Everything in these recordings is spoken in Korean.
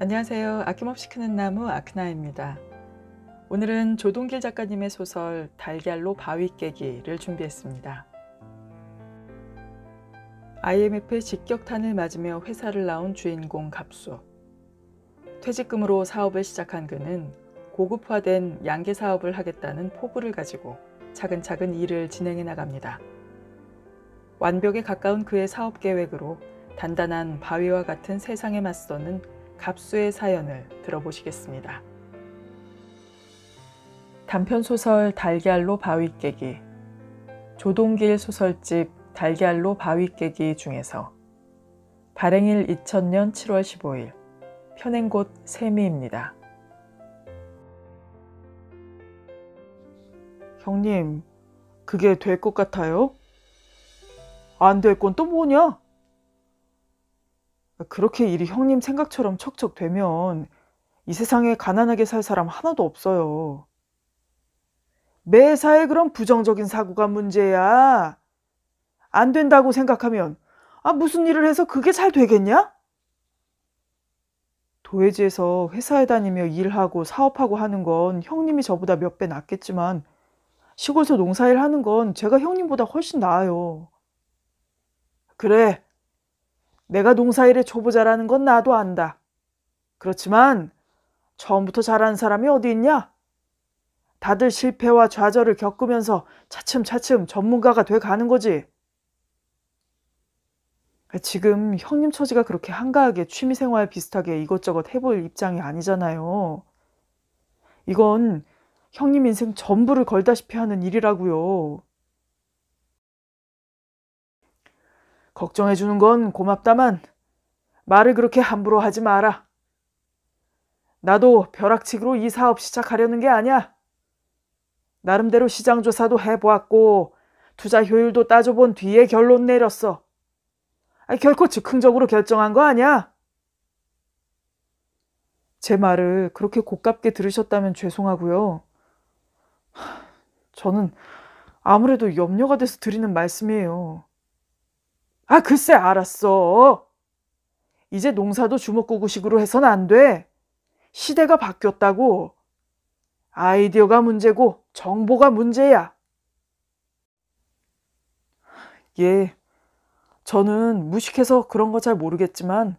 안녕하세요. 아낌없이 크는 나무 아크나입니다. 오늘은 조동길 작가님의 소설 달걀로 바위 깨기를 준비했습니다. IMF의 직격탄을 맞으며 회사를 나온 주인공 갑수. 퇴직금으로 사업을 시작한 그는 고급화된 양계 사업을 하겠다는 포부를 가지고 차근차근 일을 진행해 나갑니다. 완벽에 가까운 그의 사업 계획으로 단단한 바위와 같은 세상에 맞서는 갑수의 사연을 들어보시겠습니다. 단편소설 달걀로 바위 깨기, 조동길 소설집 달걀로 바위 깨기 중에서 발행일 2000년 7월 15일, 펴낸 곳 세미입니다. 형님, 그게 될 것 같아요? 안 될 건 또 뭐냐? 그렇게 일이 형님 생각처럼 척척 되면 이 세상에 가난하게 살 사람 하나도 없어요. 매사에 그런 부정적인 사고가 문제야. 안 된다고 생각하면 무슨 일을 해서 그게 잘 되겠냐? 도회지에서 회사에 다니며 일하고 사업하고 하는 건 형님이 저보다 몇 배 낫겠지만 시골에서 농사일 하는 건 제가 형님보다 훨씬 나아요. 그래, 내가 농사일의 초보자라는 건 나도 안다. 그렇지만 처음부터 잘하는 사람이 어디 있냐? 다들 실패와 좌절을 겪으면서 차츰차츰 전문가가 돼 가는 거지. 지금 형님 처지가 그렇게 한가하게 취미생활 비슷하게 이것저것 해볼 입장이 아니잖아요. 이건 형님 인생 전부를 걸다시피 하는 일이라고요. 걱정해주는 건 고맙다만 말을 그렇게 함부로 하지 마라. 나도 벼락치기로 이 사업 시작하려는 게 아니야. 나름대로 시장조사도 해보았고 투자 효율도 따져본 뒤에 결론 내렸어. 결코 즉흥적으로 결정한 거 아니야. 제 말을 그렇게 고깝게 들으셨다면 죄송하고요. 저는 아무래도 염려가 돼서 드리는 말씀이에요. 글쎄 알았어. 이제 농사도 주먹구구식으로 해선 안 돼. 시대가 바뀌었다고. 아이디어가 문제고 정보가 문제야. 예, 저는 무식해서 그런 거 잘 모르겠지만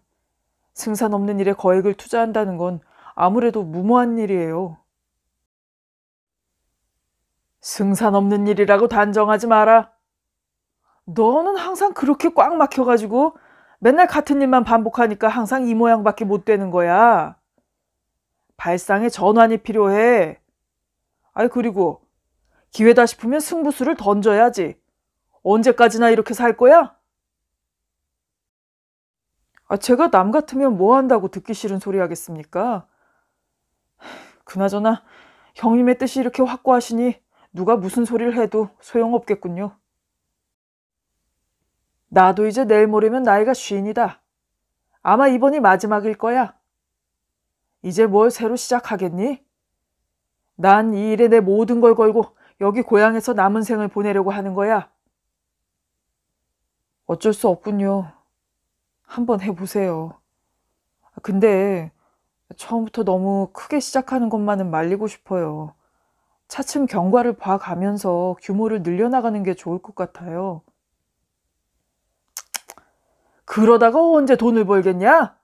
승산 없는 일에 거액을 투자한다는 건 아무래도 무모한 일이에요. 승산 없는 일이라고 단정하지 마라. 너는 항상 그렇게 꽉 막혀가지고 맨날 같은 일만 반복하니까 항상 이 모양밖에 못 되는 거야. 발상의 전환이 필요해. 그리고 기회다 싶으면 승부수를 던져야지. 언제까지나 이렇게 살 거야? 제가 남 같으면 뭐 한다고 듣기 싫은 소리 하겠습니까? 그나저나 형님의 뜻이 이렇게 확고하시니 누가 무슨 소리를 해도 소용없겠군요. 나도 이제 내일 모레면 나이가 50이다. 아마 이번이 마지막일 거야. 이제 뭘 새로 시작하겠니? 난 이 일에 내 모든 걸 걸고 여기 고향에서 남은 생을 보내려고 하는 거야. 어쩔 수 없군요. 한번 해보세요. 근데 처음부터 너무 크게 시작하는 것만은 말리고 싶어요. 차츰 경과를 봐가면서 규모를 늘려나가는 게 좋을 것 같아요. 그러다가 언제 돈을 벌겠냐?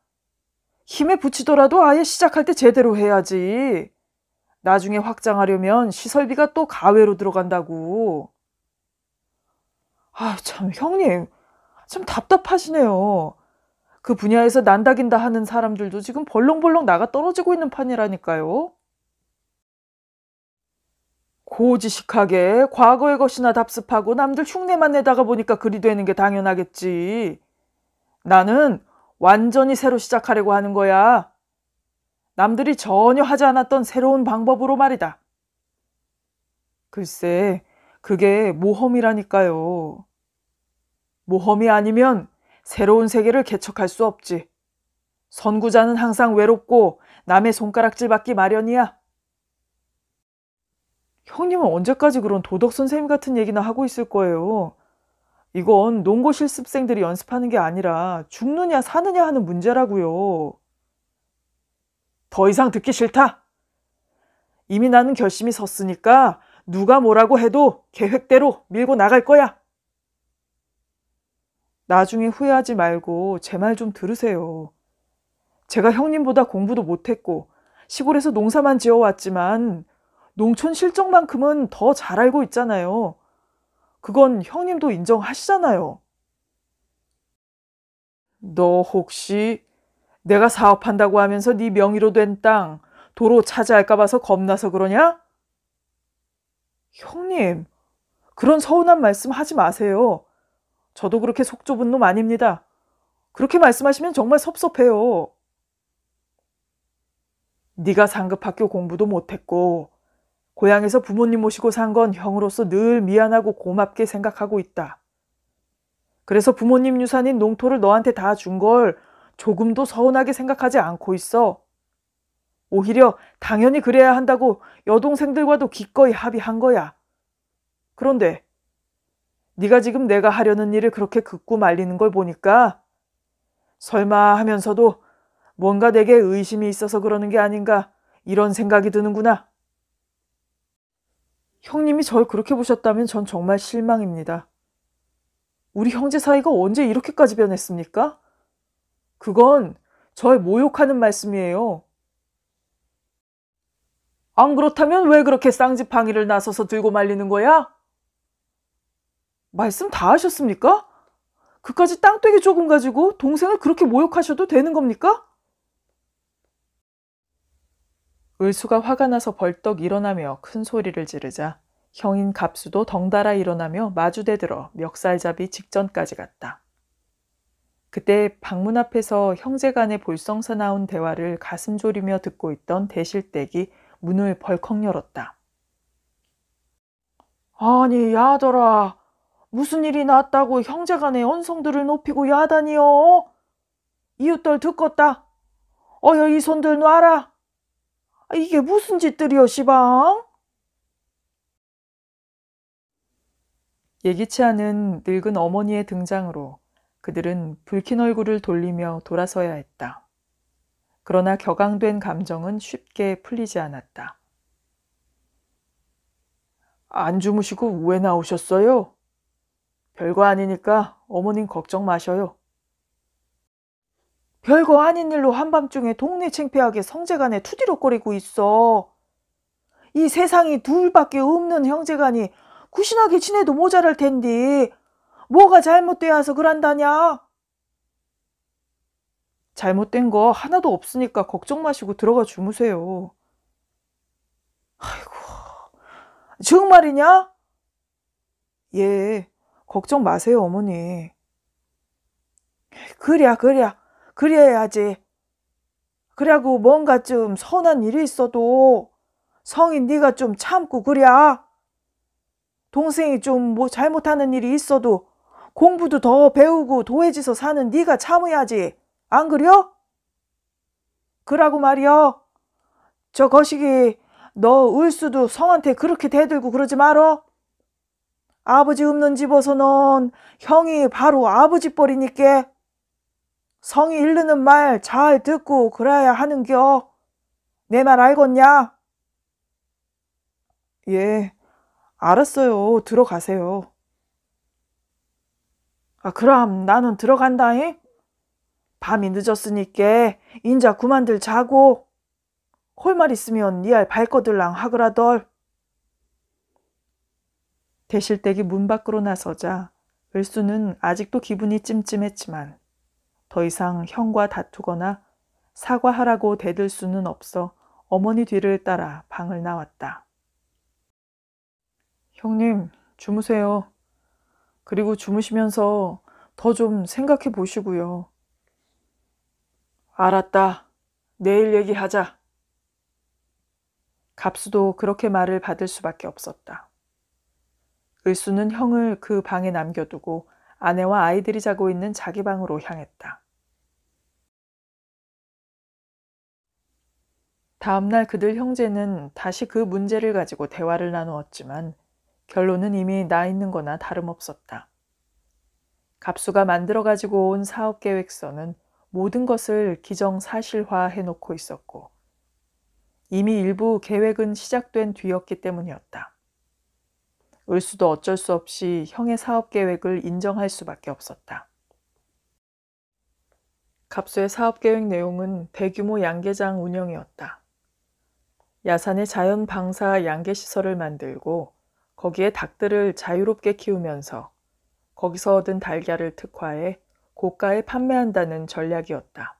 힘에 부치더라도 아예 시작할 때 제대로 해야지. 나중에 확장하려면 시설비가 또 가외로 들어간다고. 참 형님, 참 답답하시네요. 그 분야에서 난다긴다 하는 사람들도 지금 벌렁벌렁 나가 떨어지고 있는 판이라니까요. 고지식하게 과거의 것이나 답습하고 남들 흉내만 내다가 보니까 그리 되는 게 당연하겠지. 나는 완전히 새로 시작하려고 하는 거야. 남들이 전혀 하지 않았던 새로운 방법으로 말이다. 글쎄, 그게 모험이라니까요. 모험이 아니면 새로운 세계를 개척할 수 없지. 선구자는 항상 외롭고 남의 손가락질 받기 마련이야. 형님은 언제까지 그런 도덕 선생님 같은 얘기나 하고 있을 거예요. 이건 농고 실습생들이 연습하는 게 아니라 죽느냐 사느냐 하는 문제라고요. 더 이상 듣기 싫다. 이미 나는 결심이 섰으니까 누가 뭐라고 해도 계획대로 밀고 나갈 거야. 나중에 후회하지 말고 제 말 좀 들으세요. 제가 형님보다 공부도 못했고 시골에서 농사만 지어왔지만 농촌 실정만큼은 더 잘 알고 있잖아요. 그건 형님도 인정하시잖아요. 너 혹시 내가 사업한다고 하면서 네 명의로 된 땅 도로 차지할까 봐서 겁나서 그러냐? 형님, 그런 서운한 말씀 하지 마세요. 저도 그렇게 속 좁은 놈 아닙니다. 그렇게 말씀하시면 정말 섭섭해요. 네가 상급학교 공부도 못했고 고향에서 부모님 모시고 산 건 형으로서 늘 미안하고 고맙게 생각하고 있다. 그래서 부모님 유산인 농토를 너한테 다 준 걸 조금도 서운하게 생각하지 않고 있어. 오히려 당연히 그래야 한다고 여동생들과도 기꺼이 합의한 거야. 그런데 네가 지금 내가 하려는 일을 그렇게 극구 말리는 걸 보니까 설마 하면서도 뭔가 내게 의심이 있어서 그러는 게 아닌가 이런 생각이 드는구나. 형님이 절 그렇게 보셨다면 전 정말 실망입니다. 우리 형제 사이가 언제 이렇게까지 변했습니까? 그건 절 모욕하는 말씀이에요. 안 그렇다면 왜 그렇게 쌍지팡이를 나서서 들고 말리는 거야? 말씀 다 하셨습니까? 그까지 땅되기 조금 가지고 동생을 그렇게 모욕하셔도 되는 겁니까? 을수가 화가 나서 벌떡 일어나며 큰 소리를 지르자 형인 갑수도 덩달아 일어나며 마주대들어 멱살잡이 직전까지 갔다. 그때 방문 앞에서 형제 간의 볼썽사 나온 대화를 가슴 졸이며 듣고 있던 대실댁이 문을 벌컥 열었다. 아니 야들아, 무슨 일이 났다고 형제 간의 언성들을 높이고 야다니요? 이웃들 듣겄다. 어여 이 손들 놔라. 이게 무슨 짓들이여 시방? 예기치 않은 늙은 어머니의 등장으로 그들은 붉힌 얼굴을 돌리며 돌아서야 했다. 그러나 격앙된 감정은 쉽게 풀리지 않았다. 안 주무시고 왜 나오셨어요? 별거 아니니까 어머님 걱정 마셔요. 별거 아닌 일로 한밤중에 동네 창피하게 성재간에 투디럭거리고 있어. 이 세상이 둘밖에 없는 형제간이 구신하게 지내도 모자랄 텐데 뭐가 잘못돼야서 그런다냐? 잘못된 거 하나도 없으니까 걱정 마시고 들어가 주무세요. 아이고, 정말이냐? 예, 걱정 마세요 어머니. 그래야지. 그래고 뭔가 좀 서운한 일이 있어도 성인 네가 좀 참고 그랴. 동생이 좀 뭐 잘못하는 일이 있어도 공부도 더 배우고 도해지서 사는 네가 참아야지. 안 그려? 그러고 말이여. 저 거시기 너 을수도 성한테 그렇게 대들고 그러지 말어. 아버지 없는 집어서는 형이 바로 아버지 뻘이니께 성이 이르는 말 잘 듣고 그래야 하는겨. 내 말 알겄냐? 예, 알았어요. 들어가세요. 그럼 나는 들어간다잉. 밤이 늦었으니까 인자 그만들 자고 할 말 있으면 니알 발거들랑 하그라덜. 대실댁이 문 밖으로 나서자 을수는 아직도 기분이 찜찜했지만 더 이상 형과 다투거나 사과하라고 대들 수는 없어 어머니 뒤를 따라 방을 나왔다. 형님, 주무세요. 그리고 주무시면서 더 좀 생각해 보시고요. 알았다. 내일 얘기하자. 갑수도 그렇게 말을 받을 수밖에 없었다. 을수는 형을 그 방에 남겨두고 아내와 아이들이 자고 있는 자기 방으로 향했다. 다음날 그들 형제는 다시 그 문제를 가지고 대화를 나누었지만 결론은 이미 나 있는 거나 다름없었다. 갑수가 만들어 가지고 온 사업계획서는 모든 것을 기정사실화해 놓고 있었고 이미 일부 계획은 시작된 뒤였기 때문이었다. 을수도 어쩔 수 없이 형의 사업 계획을 인정할 수밖에 없었다. 갑수의 사업 계획 내용은 대규모 양계장 운영이었다. 야산에 자연 방사 양계 시설을 만들고 거기에 닭들을 자유롭게 키우면서 거기서 얻은 달걀을 특화해 고가에 판매한다는 전략이었다.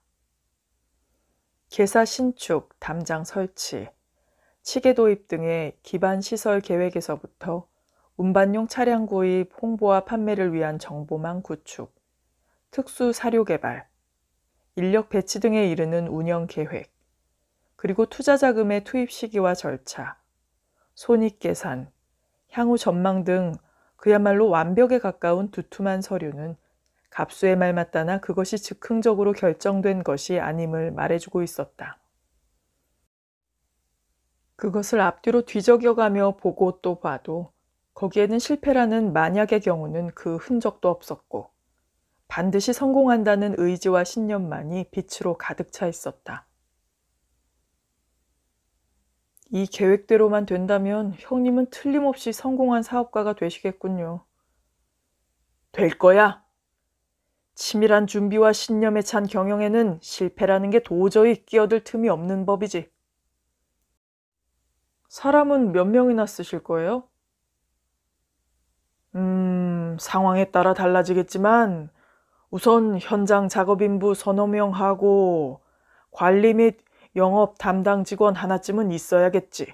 개사 신축, 담장 설치, 치계 도입 등의 기반 시설 계획에서부터 운반용 차량 구입, 홍보와 판매를 위한 정보망 구축, 특수 사료 개발, 인력 배치 등에 이르는 운영 계획, 그리고 투자 자금의 투입 시기와 절차, 손익 계산, 향후 전망 등 그야말로 완벽에 가까운 두툼한 서류는 갑수의 말 맞다나 그것이 즉흥적으로 결정된 것이 아님을 말해주고 있었다. 그것을 앞뒤로 뒤적여가며 보고 또 봐도 거기에는 실패라는 만약의 경우는 그 흔적도 없었고 반드시 성공한다는 의지와 신념만이 빛으로 가득 차 있었다. 이 계획대로만 된다면 형님은 틀림없이 성공한 사업가가 되시겠군요. 될 거야. 치밀한 준비와 신념에 찬 경영에는 실패라는 게 도저히 끼어들 틈이 없는 법이지. 사람은 몇 명이나 쓰실 거예요? 상황에 따라 달라지겠지만 우선 현장 작업인부 서너 명하고 관리 및 영업 담당 직원 하나쯤은 있어야겠지.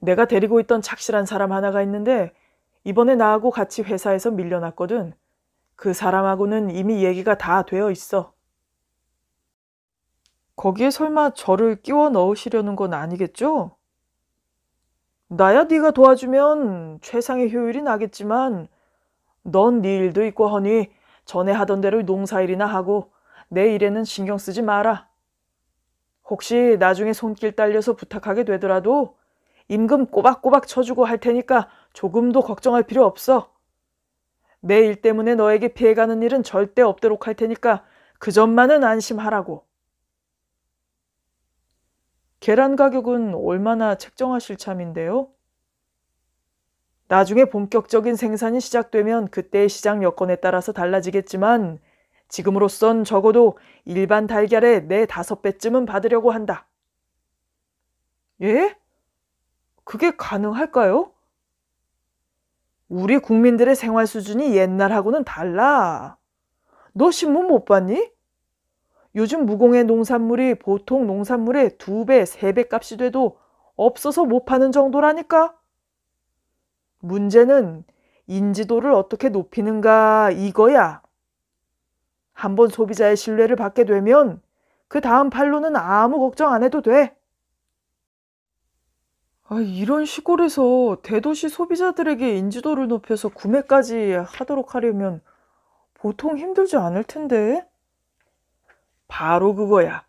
내가 데리고 있던 착실한 사람 하나가 있는데 이번에 나하고 같이 회사에서 밀려났거든. 그 사람하고는 이미 얘기가 다 되어 있어. 거기에 설마 저를 끼워 넣으시려는 건 아니겠죠? 나야 네가 도와주면 최상의 효율이 나겠지만 넌 네 일도 있고 하니 전에 하던 대로 농사일이나 하고 내 일에는 신경 쓰지 마라. 혹시 나중에 손길 딸려서 부탁하게 되더라도 임금 꼬박꼬박 쳐주고 할 테니까 조금도 걱정할 필요 없어. 내 일 때문에 너에게 피해가는 일은 절대 없도록 할 테니까 그 점만은 안심하라고. 계란 가격은 얼마나 책정하실 참인데요? 나중에 본격적인 생산이 시작되면 그때의 시장 여건에 따라서 달라지겠지만 지금으로선 적어도 일반 달걀의 4~5배쯤은 받으려고 한다. 예? 그게 가능할까요? 우리 국민들의 생활 수준이 옛날하고는 달라. 너 신문 못 봤니? 요즘 무공해 농산물이 보통 농산물의 2배, 3배 값이 돼도 없어서 못 파는 정도라니까? 문제는 인지도를 어떻게 높이는가 이거야. 한번 소비자의 신뢰를 받게 되면 그 다음 판로는 아무 걱정 안 해도 돼. 이런 시골에서 대도시 소비자들에게 인지도를 높여서 구매까지 하도록 하려면 보통 힘들지 않을 텐데. 바로 그거야.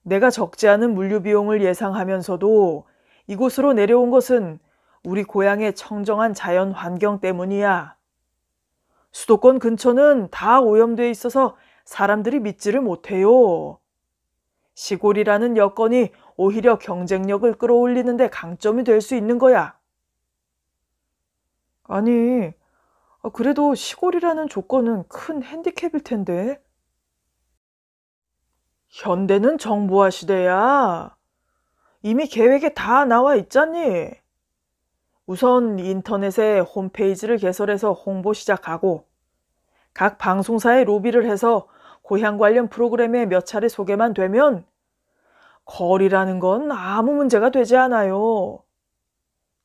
내가 적지 않은 물류 비용을 예상하면서도 이곳으로 내려온 것은 우리 고향의 청정한 자연 환경 때문이야. 수도권 근처는 다 오염돼 있어서 사람들이 믿지를 못해요. 시골이라는 여건이 오히려 경쟁력을 끌어올리는 데 강점이 될 수 있는 거야. 아니, 그래도 시골이라는 조건은 큰 핸디캡일 텐데. 현대는 정보화 시대야. 이미 계획에 다 나와 있잖니. 우선 인터넷에 홈페이지를 개설해서 홍보 시작하고 각 방송사에 로비를 해서 고향 관련 프로그램에 몇 차례 소개만 되면 거리라는 건 아무 문제가 되지 않아요.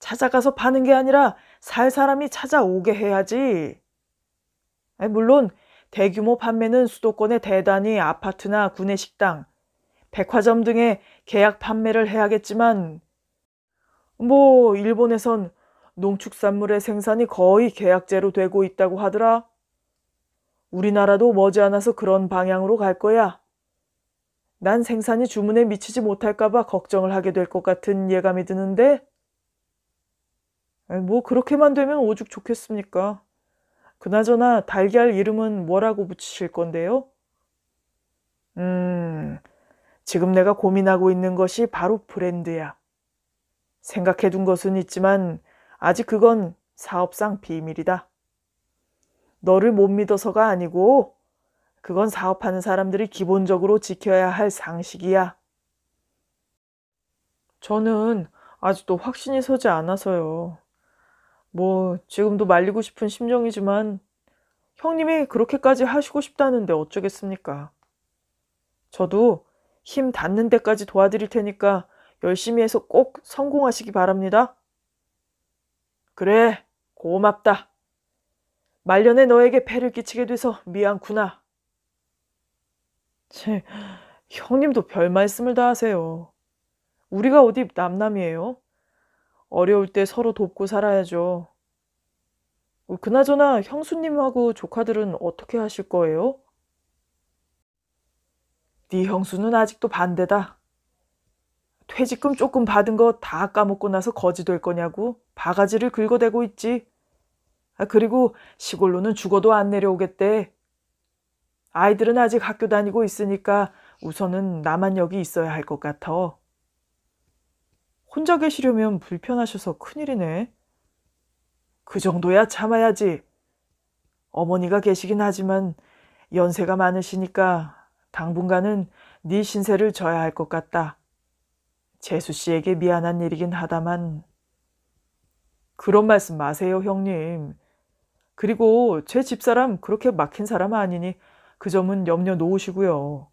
찾아가서 파는 게 아니라 살 사람이 찾아오게 해야지. 물론 대규모 판매는 수도권의 대단위 아파트나 구내식당, 백화점 등의 계약 판매를 해야겠지만 일본에선 농축산물의 생산이 거의 계약제로 되고 있다고 하더라. 우리나라도 머지않아서 그런 방향으로 갈 거야. 난 생산이 주문에 미치지 못할까봐 걱정을 하게 될 것 같은 예감이 드는데 그렇게만 되면 오죽 좋겠습니까? 그나저나 달걀 이름은 뭐라고 붙이실 건데요? 지금 내가 고민하고 있는 것이 바로 브랜드야. 생각해둔 것은 있지만 아직 그건 사업상 비밀이다. 너를 못 믿어서가 아니고 그건 사업하는 사람들이 기본적으로 지켜야 할 상식이야. 저는 아직도 확신이 서지 않아서요. 뭐 지금도 말리고 싶은 심정이지만 형님이 그렇게까지 하시고 싶다는데 어쩌겠습니까? 저도 힘 닿는 데까지 도와드릴 테니까 열심히 해서 꼭 성공하시기 바랍니다. 그래, 고맙다. 말년에 너에게 폐를 끼치게 돼서 미안구나. 제 형님도 별 말씀을 다 하세요. 우리가 어디 남남이에요? 어려울 때 서로 돕고 살아야죠. 그나저나 형수님하고 조카들은 어떻게 하실 거예요? 네 형수는 아직도 반대다. 퇴직금 조금 받은 거 다 까먹고 나서 거지 될 거냐고 바가지를 긁어대고 있지. 그리고 시골로는 죽어도 안 내려오겠대. 아이들은 아직 학교 다니고 있으니까 우선은 나만 여기 있어야 할 것 같아. 혼자 계시려면 불편하셔서 큰일이네. 그 정도야 참아야지. 어머니가 계시긴 하지만 연세가 많으시니까 당분간은 네 신세를 져야 할 것 같다. 재수 씨에게 미안한 일이긴 하다만. 그런 말씀 마세요, 형님. 그리고 제 집사람 그렇게 막힌 사람 아니니 그 점은 염려 놓으시고요.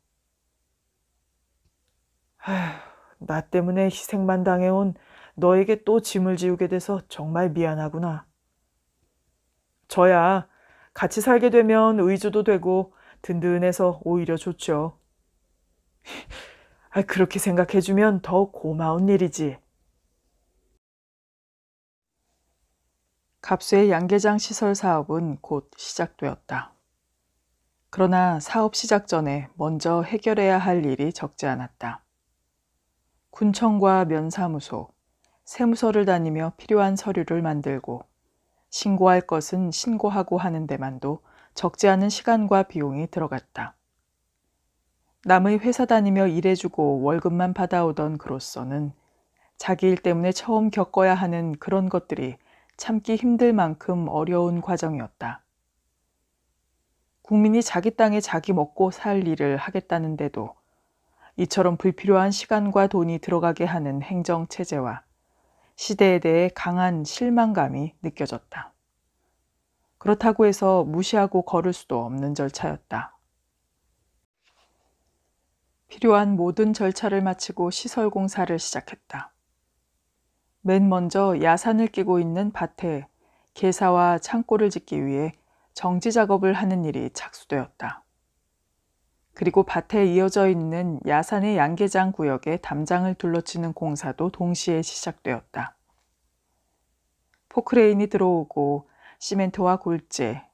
나 때문에 희생만 당해온 너에게 또 짐을 지우게 돼서 정말 미안하구나. 저야 같이 살게 되면 의주도 되고 든든해서 오히려 좋죠. 그렇게 생각해주면 더 고마운 일이지. 갑수의 양계장 시설 사업은 곧 시작되었다. 그러나 사업 시작 전에 먼저 해결해야 할 일이 적지 않았다. 군청과 면사무소, 세무서를 다니며 필요한 서류를 만들고 신고할 것은 신고하고 하는 데만도 적지 않은 시간과 비용이 들어갔다. 남의 회사 다니며 일해주고 월급만 받아오던 그로서는 자기 일 때문에 처음 겪어야 하는 그런 것들이 참기 힘들 만큼 어려운 과정이었다. 국민이 자기 땅에 자기 먹고 살 일을 하겠다는데도 이처럼 불필요한 시간과 돈이 들어가게 하는 행정체제와 시대에 대해 강한 실망감이 느껴졌다. 그렇다고 해서 무시하고 걸을 수도 없는 절차였다. 필요한 모든 절차를 마치고 시설 공사를 시작했다. 맨 먼저 야산을 끼고 있는 밭에 개사와 창고를 짓기 위해 정지 작업을 하는 일이 착수되었다. 그리고 밭에 이어져 있는 야산의 양계장 구역에 담장을 둘러치는 공사도 동시에 시작되었다. 포크레인이 들어오고 시멘트와 골재,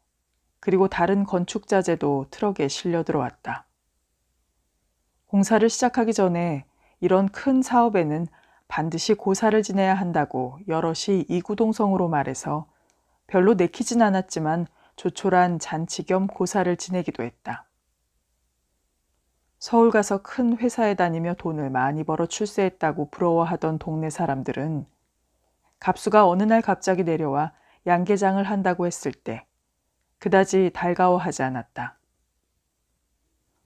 그리고 다른 건축 자재도 트럭에 실려 들어왔다. 공사를 시작하기 전에 이런 큰 사업에는 반드시 고사를 지내야 한다고 여럿이 이구동성으로 말해서 별로 내키진 않았지만 조촐한 잔치 겸 고사를 지내기도 했다. 서울 가서 큰 회사에 다니며 돈을 많이 벌어 출세했다고 부러워하던 동네 사람들은 갑수가 어느 날 갑자기 내려와 양계장을 한다고 했을 때 그다지 달가워하지 않았다.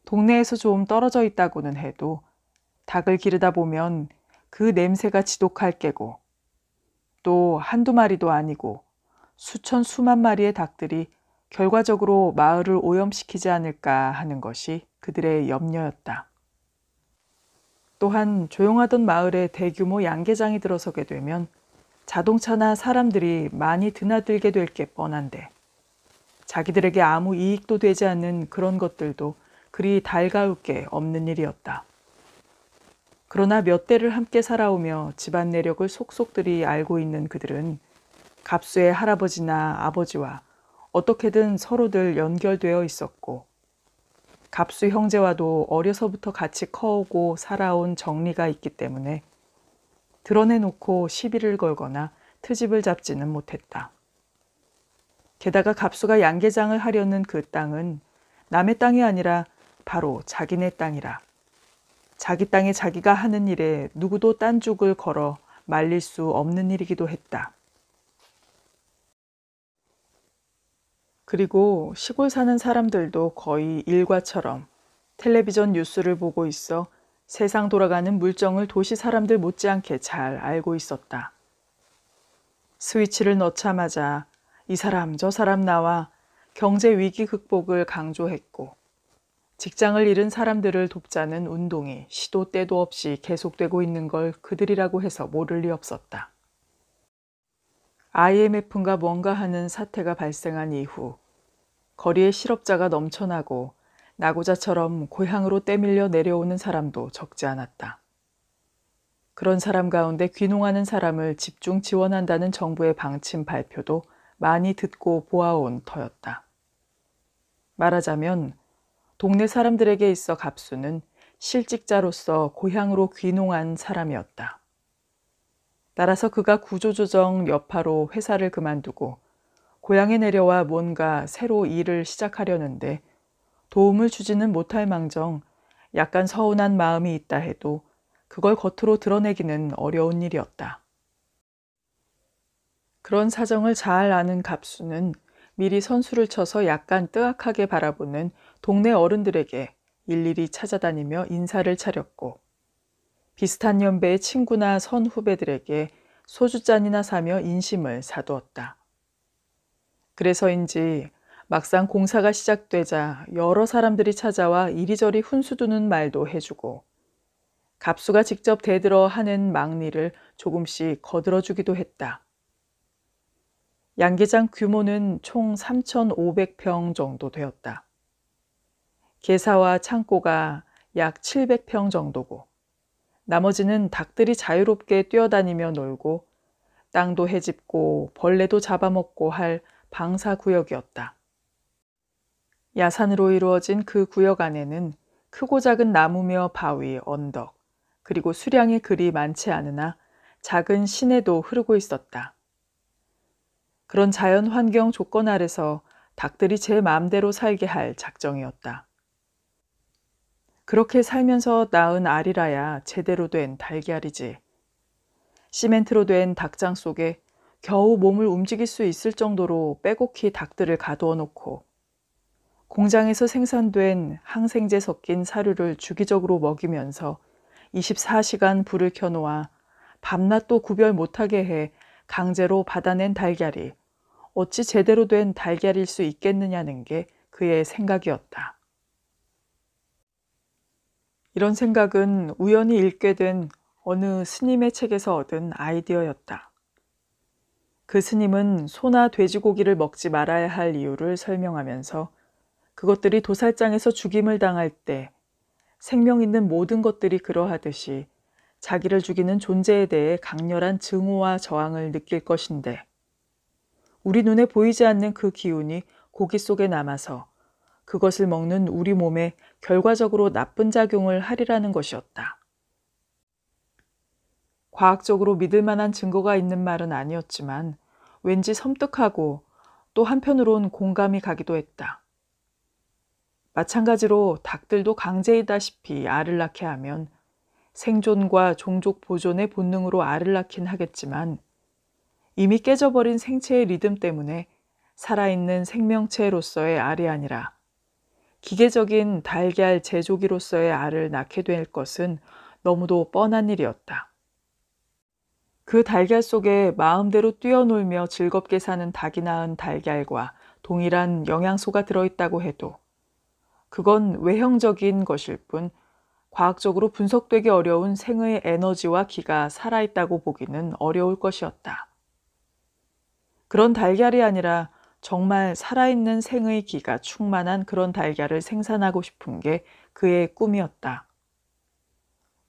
동네에서 좀 떨어져 있다고는 해도 닭을 기르다 보면 그 냄새가 지독할 게고 또 한두 마리도 아니고 수천 수만 마리의 닭들이 결과적으로 마을을 오염시키지 않을까 하는 것이 그들의 염려였다. 또한 조용하던 마을에 대규모 양계장이 들어서게 되면 자동차나 사람들이 많이 드나들게 될 게 뻔한데 자기들에게 아무 이익도 되지 않는 그런 것들도 그리 달가울 게 없는 일이었다. 그러나 몇 대를 함께 살아오며 집안 내력을 속속들이 알고 있는 그들은 갑수의 할아버지나 아버지와 어떻게든 서로들 연결되어 있었고 갑수 형제와도 어려서부터 같이 커오고 살아온 정리가 있기 때문에 드러내놓고 시비를 걸거나 트집을 잡지는 못했다. 게다가 갑수가 양계장을 하려는 그 땅은 남의 땅이 아니라 바로 자기네 땅이라 자기 땅에 자기가 하는 일에 누구도 딴죽을 걸어 말릴 수 없는 일이기도 했다. 그리고 시골 사는 사람들도 거의 일과처럼 텔레비전 뉴스를 보고 있어 세상 돌아가는 물정을 도시 사람들 못지않게 잘 알고 있었다. 스위치를 넣자마자 이 사람 저 사람 나와 경제 위기 극복을 강조했고 직장을 잃은 사람들을 돕자는 운동이 시도 때도 없이 계속되고 있는 걸 그들이라고 해서 모를 리 없었다. IMF인가 뭔가 하는 사태가 발생한 이후 거리에 실업자가 넘쳐나고 나고자처럼 고향으로 떼밀려 내려오는 사람도 적지 않았다. 그런 사람 가운데 귀농하는 사람을 집중 지원한다는 정부의 방침 발표도 많이 듣고 보아온 터였다. 말하자면 동네 사람들에게 있어 갑수는 실직자로서 고향으로 귀농한 사람이었다. 따라서 그가 구조조정 여파로 회사를 그만두고 고향에 내려와 뭔가 새로 일을 시작하려는데 도움을 주지는 못할 망정 약간 서운한 마음이 있다 해도 그걸 겉으로 드러내기는 어려운 일이었다. 그런 사정을 잘 아는 갑수는 미리 선수를 쳐서 약간 뜨악하게 바라보는 동네 어른들에게 일일이 찾아다니며 인사를 차렸고 비슷한 연배의 친구나 선후배들에게 소주잔이나 사며 인심을 사두었다. 그래서인지 막상 공사가 시작되자 여러 사람들이 찾아와 이리저리 훈수두는 말도 해주고 갑수가 직접 대들어 하는 막리를 조금씩 거들어주기도 했다. 양계장 규모는 총 3,500평 정도 되었다. 계사와 창고가 약 700평 정도고 나머지는 닭들이 자유롭게 뛰어다니며 놀고 땅도 헤집고 벌레도 잡아먹고 할 방사구역이었다. 야산으로 이루어진 그 구역 안에는 크고 작은 나무며 바위, 언덕, 그리고 수량이 그리 많지 않으나 작은 시내도 흐르고 있었다. 그런 자연 환경 조건 아래서 닭들이 제 마음대로 살게 할 작정이었다. 그렇게 살면서 낳은 알이라야 제대로 된 달걀이지. 시멘트로 된 닭장 속에 겨우 몸을 움직일 수 있을 정도로 빼곡히 닭들을 가두어 놓고 공장에서 생산된 항생제 섞인 사료를 주기적으로 먹이면서 24시간 불을 켜놓아 밤낮도 구별 못하게 해 강제로 받아낸 달걀이 어찌 제대로 된 달걀일 수 있겠느냐는 게 그의 생각이었다. 이런 생각은 우연히 읽게 된 어느 스님의 책에서 얻은 아이디어였다. 그 스님은 소나 돼지고기를 먹지 말아야 할 이유를 설명하면서 그것들이 도살장에서 죽임을 당할 때 생명 있는 모든 것들이 그러하듯이 자기를 죽이는 존재에 대해 강렬한 증오와 저항을 느낄 것인데 우리 눈에 보이지 않는 그 기운이 고기 속에 남아서 그것을 먹는 우리 몸에 결과적으로 나쁜 작용을 하리라는 것이었다. 과학적으로 믿을 만한 증거가 있는 말은 아니었지만 왠지 섬뜩하고 또 한편으론 공감이 가기도 했다. 마찬가지로 닭들도 강제이다시피 알을 낳게 하면 생존과 종족 보존의 본능으로 알을 낳긴 하겠지만 이미 깨져버린 생체의 리듬 때문에 살아있는 생명체로서의 알이 아니라 기계적인 달걀 제조기로서의 알을 낳게 될 것은 너무도 뻔한 일이었다. 그 달걀 속에 마음대로 뛰어놀며 즐겁게 사는 닭이 낳은 달걀과 동일한 영양소가 들어있다고 해도 그건 외형적인 것일 뿐 과학적으로 분석되기 어려운 생의 에너지와 기가 살아있다고 보기는 어려울 것이었다. 그런 달걀이 아니라 정말 살아있는 생의 기가 충만한 그런 달걀을 생산하고 싶은 게 그의 꿈이었다.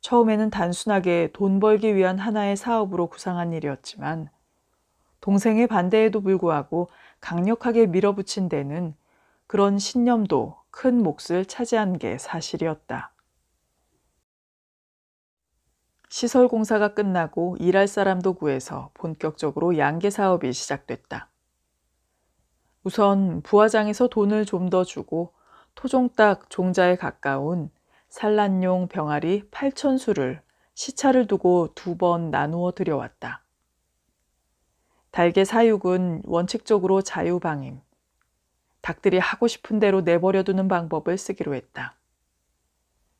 처음에는 단순하게 돈 벌기 위한 하나의 사업으로 구상한 일이었지만 동생의 반대에도 불구하고 강력하게 밀어붙인 데는 그런 신념도 큰 몫을 차지한 게 사실이었다. 시설 공사가 끝나고 일할 사람도 구해서 본격적으로 양계 사업이 시작됐다. 우선 부화장에서 돈을 좀 더 주고 토종닭 종자에 가까운 산란용 병아리 8,000수를 시차를 두고 2번 나누어 들여왔다. 닭의 사육은 원칙적으로 자유방임. 닭들이 하고 싶은 대로 내버려두는 방법을 쓰기로 했다.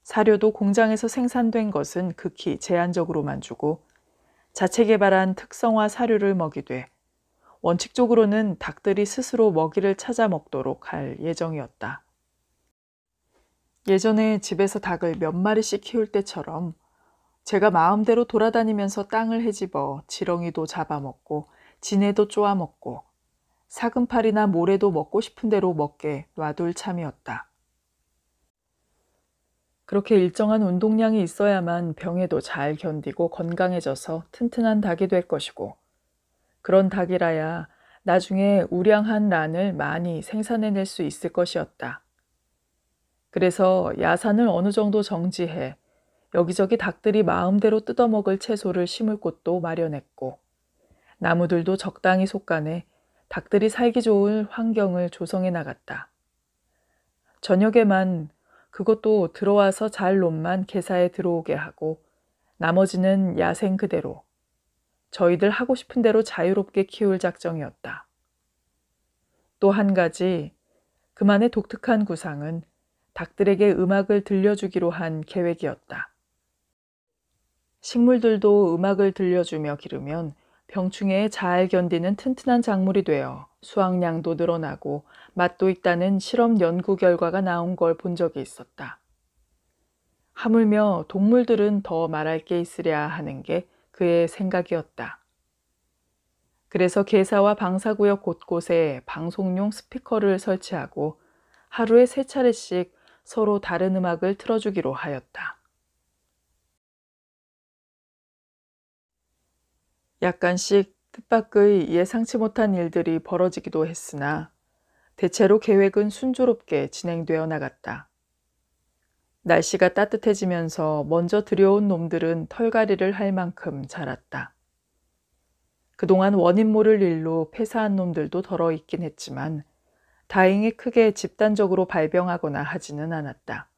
사료도 공장에서 생산된 것은 극히 제한적으로만 주고 자체 개발한 특성화 사료를 먹이되 원칙적으로는 닭들이 스스로 먹이를 찾아 먹도록 할 예정이었다. 예전에 집에서 닭을 몇 마리씩 키울 때처럼 제가 마음대로 돌아다니면서 땅을 헤집어 지렁이도 잡아먹고 지네도 쪼아먹고 사금팔이나 모래도 먹고 싶은 대로 먹게 놔둘 참이었다. 그렇게 일정한 운동량이 있어야만 병에도 잘 견디고 건강해져서 튼튼한 닭이 될 것이고 그런 닭이라야 나중에 우량한 란을 많이 생산해낼 수 있을 것이었다. 그래서 야산을 어느 정도 정지해 여기저기 닭들이 마음대로 뜯어먹을 채소를 심을 곳도 마련했고 나무들도 적당히 속간에 닭들이 살기 좋을 환경을 조성해 나갔다. 저녁에만 그것도 들어와서 잘 놈만 개사에 들어오게 하고 나머지는 야생 그대로 저희들 하고 싶은 대로 자유롭게 키울 작정이었다. 또 한 가지 그만의 독특한 구상은 닭들에게 음악을 들려주기로 한 계획이었다. 식물들도 음악을 들려주며 기르면 병충해에 잘 견디는 튼튼한 작물이 되어 수확량도 늘어나고 맛도 있다는 실험 연구 결과가 나온 걸 본 적이 있었다. 하물며 동물들은 더 말할 게 있으랴 하는 게 그의 생각이었다. 그래서 개사와 방사구역 곳곳에 방송용 스피커를 설치하고 하루에 3차례씩 서로 다른 음악을 틀어주기로 하였다. 약간씩 뜻밖의 예상치 못한 일들이 벌어지기도 했으나 대체로 계획은 순조롭게 진행되어 나갔다. 날씨가 따뜻해지면서 먼저 들여온 놈들은 털갈이를 할 만큼 자랐다. 그동안 원인 모를 일로 폐사한 놈들도 덜어 있긴 했지만 다행히 크게 집단적으로 발병하거나 하지는 않았다.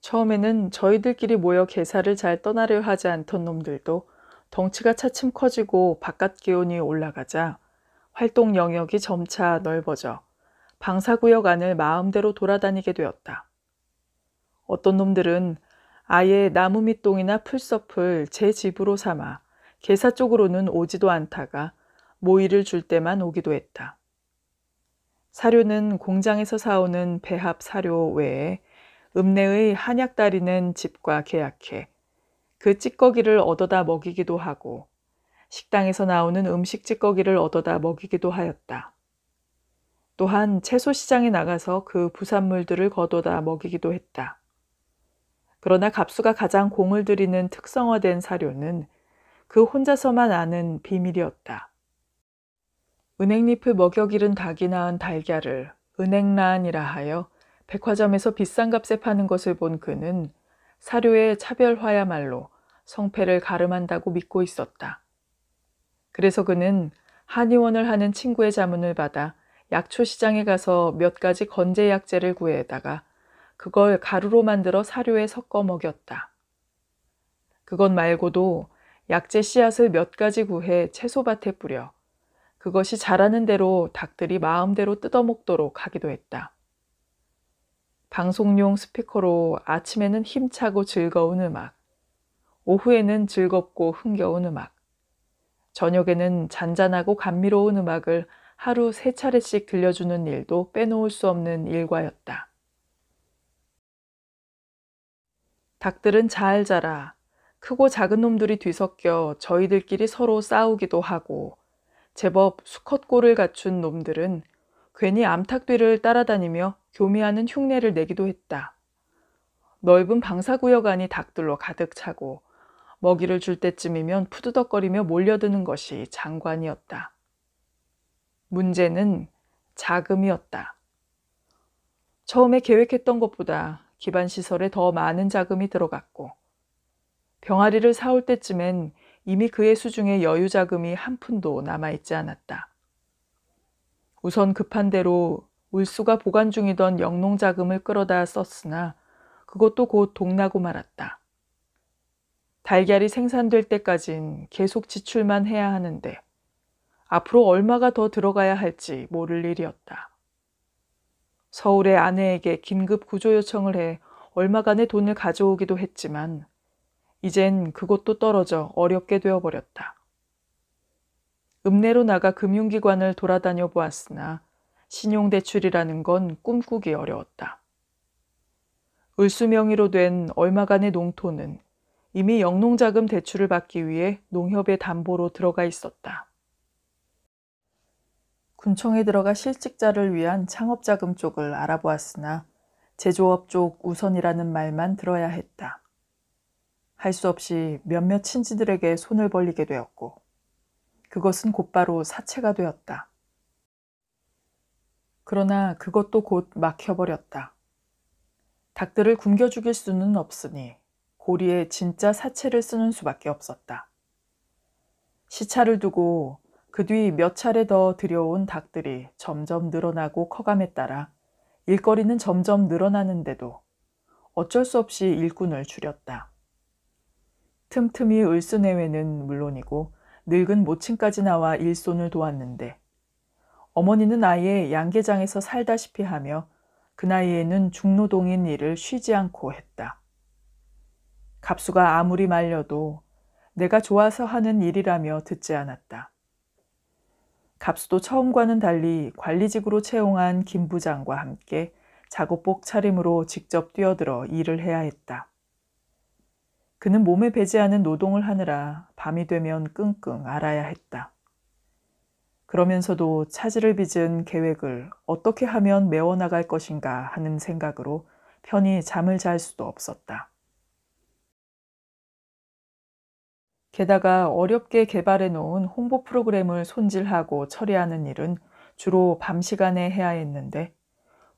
처음에는 저희들끼리 모여 개사를 잘 떠나려 하지 않던 놈들도 덩치가 차츰 커지고 바깥 기온이 올라가자 활동 영역이 점차 넓어져 방사구역 안을 마음대로 돌아다니게 되었다. 어떤 놈들은 아예 나무 밑동이나 풀숲을 제 집으로 삼아 개사 쪽으로는 오지도 않다가 모이를 줄 때만 오기도 했다. 사료는 공장에서 사오는 배합 사료 외에 읍내의 한약다리 낸 집과 계약해 그 찌꺼기를 얻어다 먹이기도 하고 식당에서 나오는 음식 찌꺼기를 얻어다 먹이기도 하였다. 또한 채소 시장에 나가서 그 부산물들을 걷어다 먹이기도 했다. 그러나 갑수가 가장 공을 들이는 특성화된 사료는 그 혼자서만 아는 비밀이었다. 은행잎을 먹여 기른 닭이 낳은 달걀을 은행란이라 하여 백화점에서 비싼 값에 파는 것을 본 그는 사료의 차별화야말로 성패를 가름한다고 믿고 있었다. 그래서 그는 한의원을 하는 친구의 자문을 받아 약초 시장에 가서 몇 가지 건재 약재를 구해다가 그걸 가루로 만들어 사료에 섞어 먹였다. 그것 말고도 약재 씨앗을 몇 가지 구해 채소밭에 뿌려 그것이 자라는 대로 닭들이 마음대로 뜯어먹도록 하기도 했다. 방송용 스피커로 아침에는 힘차고 즐거운 음악, 오후에는 즐겁고 흥겨운 음악, 저녁에는 잔잔하고 감미로운 음악을 하루 3차례씩 들려주는 일도 빼놓을 수 없는 일과였다. 닭들은 잘 자라 크고 작은 놈들이 뒤섞여 저희들끼리 서로 싸우기도 하고 제법 수컷 꼴을 갖춘 놈들은 괜히 암탉 뒤를 따라다니며 교미하는 흉내를 내기도 했다. 넓은 방사구역 안이 닭들로 가득 차고 먹이를 줄 때쯤이면 푸드덕거리며 몰려드는 것이 장관이었다. 문제는 자금이었다. 처음에 계획했던 것보다 기반시설에 더 많은 자금이 들어갔고 병아리를 사올 때쯤엔 이미 그의 수중에 여유 자금이 한 푼도 남아있지 않았다. 우선 급한 대로 울수가 보관 중이던 영농 자금을 끌어다 썼으나 그것도 곧 동나고 말았다. 달걀이 생산될 때까진 계속 지출만 해야 하는데 앞으로 얼마가 더 들어가야 할지 모를 일이었다. 서울의 아내에게 긴급 구조 요청을 해 얼마간의 돈을 가져오기도 했지만 이젠 그것도 떨어져 어렵게 되어버렸다. 읍내로 나가 금융기관을 돌아다녀 보았으나 신용대출이라는 건 꿈꾸기 어려웠다. 을수 명의로 된 얼마간의 농토는 이미 영농자금 대출을 받기 위해 농협의 담보로 들어가 있었다. 군청에 들어가 실직자를 위한 창업자금 쪽을 알아보았으나 제조업 쪽 우선이라는 말만 들어야 했다. 할 수 없이 몇몇 친지들에게 손을 벌리게 되었고 그것은 곧바로 사채가 되었다. 그러나 그것도 곧 막혀버렸다. 닭들을 굶겨 죽일 수는 없으니 고리에 진짜 사채를 쓰는 수밖에 없었다. 시차를 두고 그 뒤 몇 차례 더 들여온 닭들이 점점 늘어나고 커감에 따라 일거리는 점점 늘어나는데도 어쩔 수 없이 일꾼을 줄였다. 틈틈이 을수내외는 물론이고 늙은 모친까지 나와 일손을 도왔는데 어머니는 아예 양계장에서 살다시피 하며 그 나이에는 중노동인 일을 쉬지 않고 했다. 갑수가 아무리 말려도 내가 좋아서 하는 일이라며 듣지 않았다. 갑수도 처음과는 달리 관리직으로 채용한 김 부장과 함께 작업복 차림으로 직접 뛰어들어 일을 해야 했다. 그는 몸에 배지 않은 노동을 하느라 밤이 되면 끙끙 앓아야 했다. 그러면서도 차질을 빚은 계획을 어떻게 하면 메워나갈 것인가 하는 생각으로 편히 잠을 잘 수도 없었다. 게다가 어렵게 개발해 놓은 홍보 프로그램을 손질하고 처리하는 일은 주로 밤 시간에 해야 했는데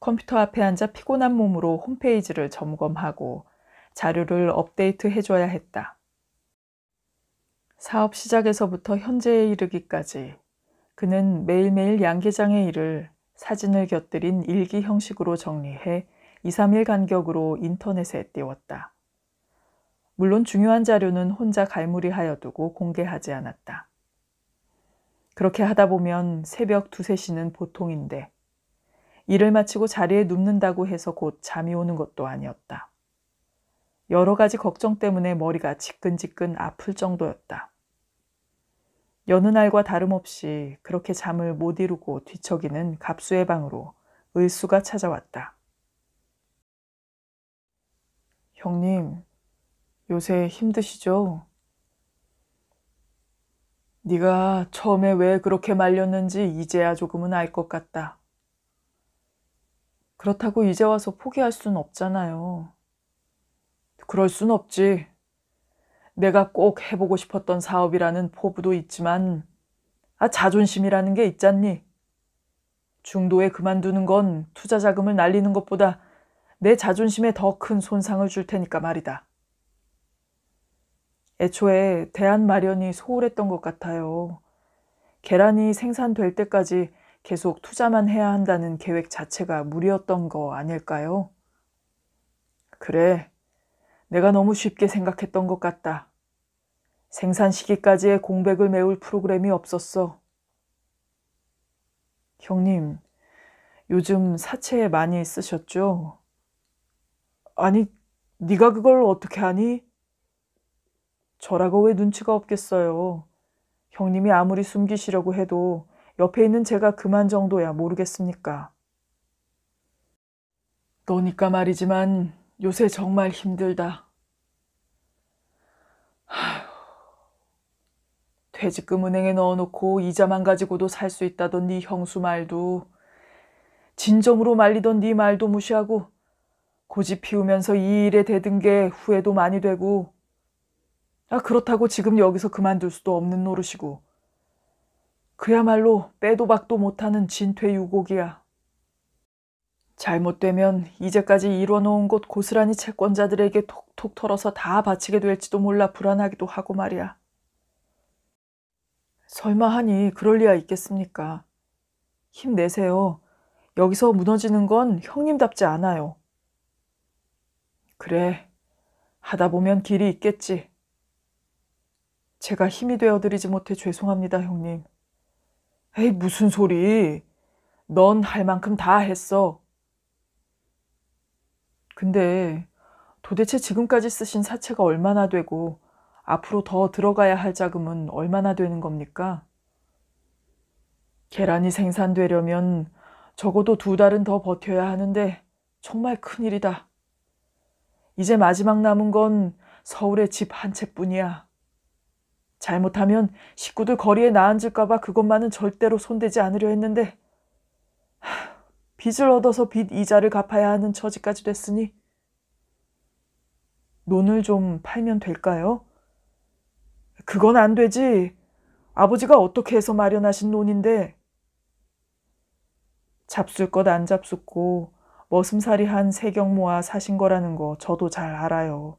컴퓨터 앞에 앉아 피곤한 몸으로 홈페이지를 점검하고 자료를 업데이트 해줘야 했다. 사업 시작에서부터 현재에 이르기까지 그는 매일매일 양계장의 일을 사진을 곁들인 일기 형식으로 정리해 2, 3일 간격으로 인터넷에 띄웠다. 물론 중요한 자료는 혼자 갈무리하여 두고 공개하지 않았다. 그렇게 하다 보면 새벽 2, 3시는 보통인데 일을 마치고 자리에 눕는다고 해서 곧 잠이 오는 것도 아니었다. 여러 가지 걱정 때문에 머리가 지끈지끈 아플 정도였다. 여느 날과 다름없이 그렇게 잠을 못 이루고 뒤척이는 갑수의 방으로 을수가 찾아왔다. 형님, 요새 힘드시죠? 네가 처음에 왜 그렇게 말렸는지 이제야 조금은 알 것 같다. 그렇다고 이제 와서 포기할 순 없잖아요. 그럴 순 없지. 내가 꼭 해보고 싶었던 사업이라는 포부도 있지만 자존심이라는 게 있잖니. 중도에 그만두는 건 투자 자금을 날리는 것보다 내 자존심에 더 큰 손상을 줄 테니까 말이다. 애초에 대안 마련이 소홀했던 것 같아요. 계란이 생산될 때까지 계속 투자만 해야 한다는 계획 자체가 무리였던 거 아닐까요? 그래, 내가 너무 쉽게 생각했던 것 같다. 생산 시기까지의 공백을 메울 프로그램이 없었어. 형님, 요즘 사채 많이 쓰셨죠? 아니, 네가 그걸 어떻게 아니? 저라고 왜 눈치가 없겠어요. 형님이 아무리 숨기시려고 해도 옆에 있는 제가 그만 정도야 모르겠습니까? 너니까 말이지만 요새 정말 힘들다. 퇴직금 은행에 넣어놓고 이자만 가지고도 살 수 있다던 네 형수 말도 진정으로 말리던 네 말도 무시하고 고집 피우면서 이 일에 대든 게 후회도 많이 되고 그렇다고 지금 여기서 그만둘 수도 없는 노릇이고 그야말로 빼도 박도 못하는 진퇴유곡이야. 잘못되면 이제까지 이뤄놓은 곳 고스란히 채권자들에게 톡톡 털어서 다 바치게 될지도 몰라 불안하기도 하고 말이야. 설마 하니 그럴 리야 있겠습니까? 힘내세요. 여기서 무너지는 건 형님답지 않아요. 그래, 하다 보면 길이 있겠지. 제가 힘이 되어드리지 못해 죄송합니다, 형님. 에이, 무슨 소리. 넌 할 만큼 다 했어. 근데 도대체 지금까지 쓰신 사채가 얼마나 되고 앞으로 더 들어가야 할 자금은 얼마나 되는 겁니까? 계란이 생산되려면 적어도 2달은 더 버텨야 하는데 정말 큰일이다. 이제 마지막 남은 건 서울에 집 한 채뿐이야. 잘못하면 식구들 거리에 나앉을까 봐 그것만은 절대로 손대지 않으려 했는데 빚을 얻어서 빚 이자를 갚아야 하는 처지까지 됐으니 논을 좀 팔면 될까요? 그건 안 되지. 아버지가 어떻게 해서 마련하신 논인데. 잡술 것 안 잡숫고 머슴살이한 세경 모아 사신 거라는 거 저도 잘 알아요.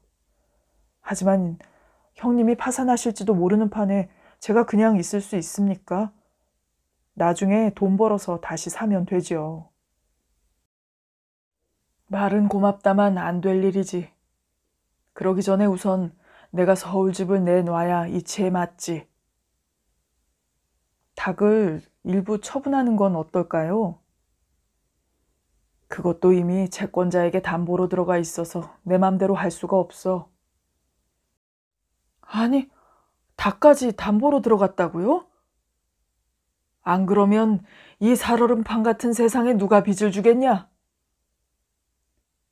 하지만 형님이 파산하실지도 모르는 판에 제가 그냥 있을 수 있습니까? 나중에 돈 벌어서 다시 사면 되지요. 말은 고맙다만 안 될 일이지. 그러기 전에 우선 내가 서울집을 내놔야 이치에 맞지. 닭을 일부 처분하는 건 어떨까요? 그것도 이미 채권자에게 담보로 들어가 있어서 내 맘대로 할 수가 없어. 아니, 닭까지 담보로 들어갔다고요? 안 그러면 이 살얼음판 같은 세상에 누가 빚을 주겠냐?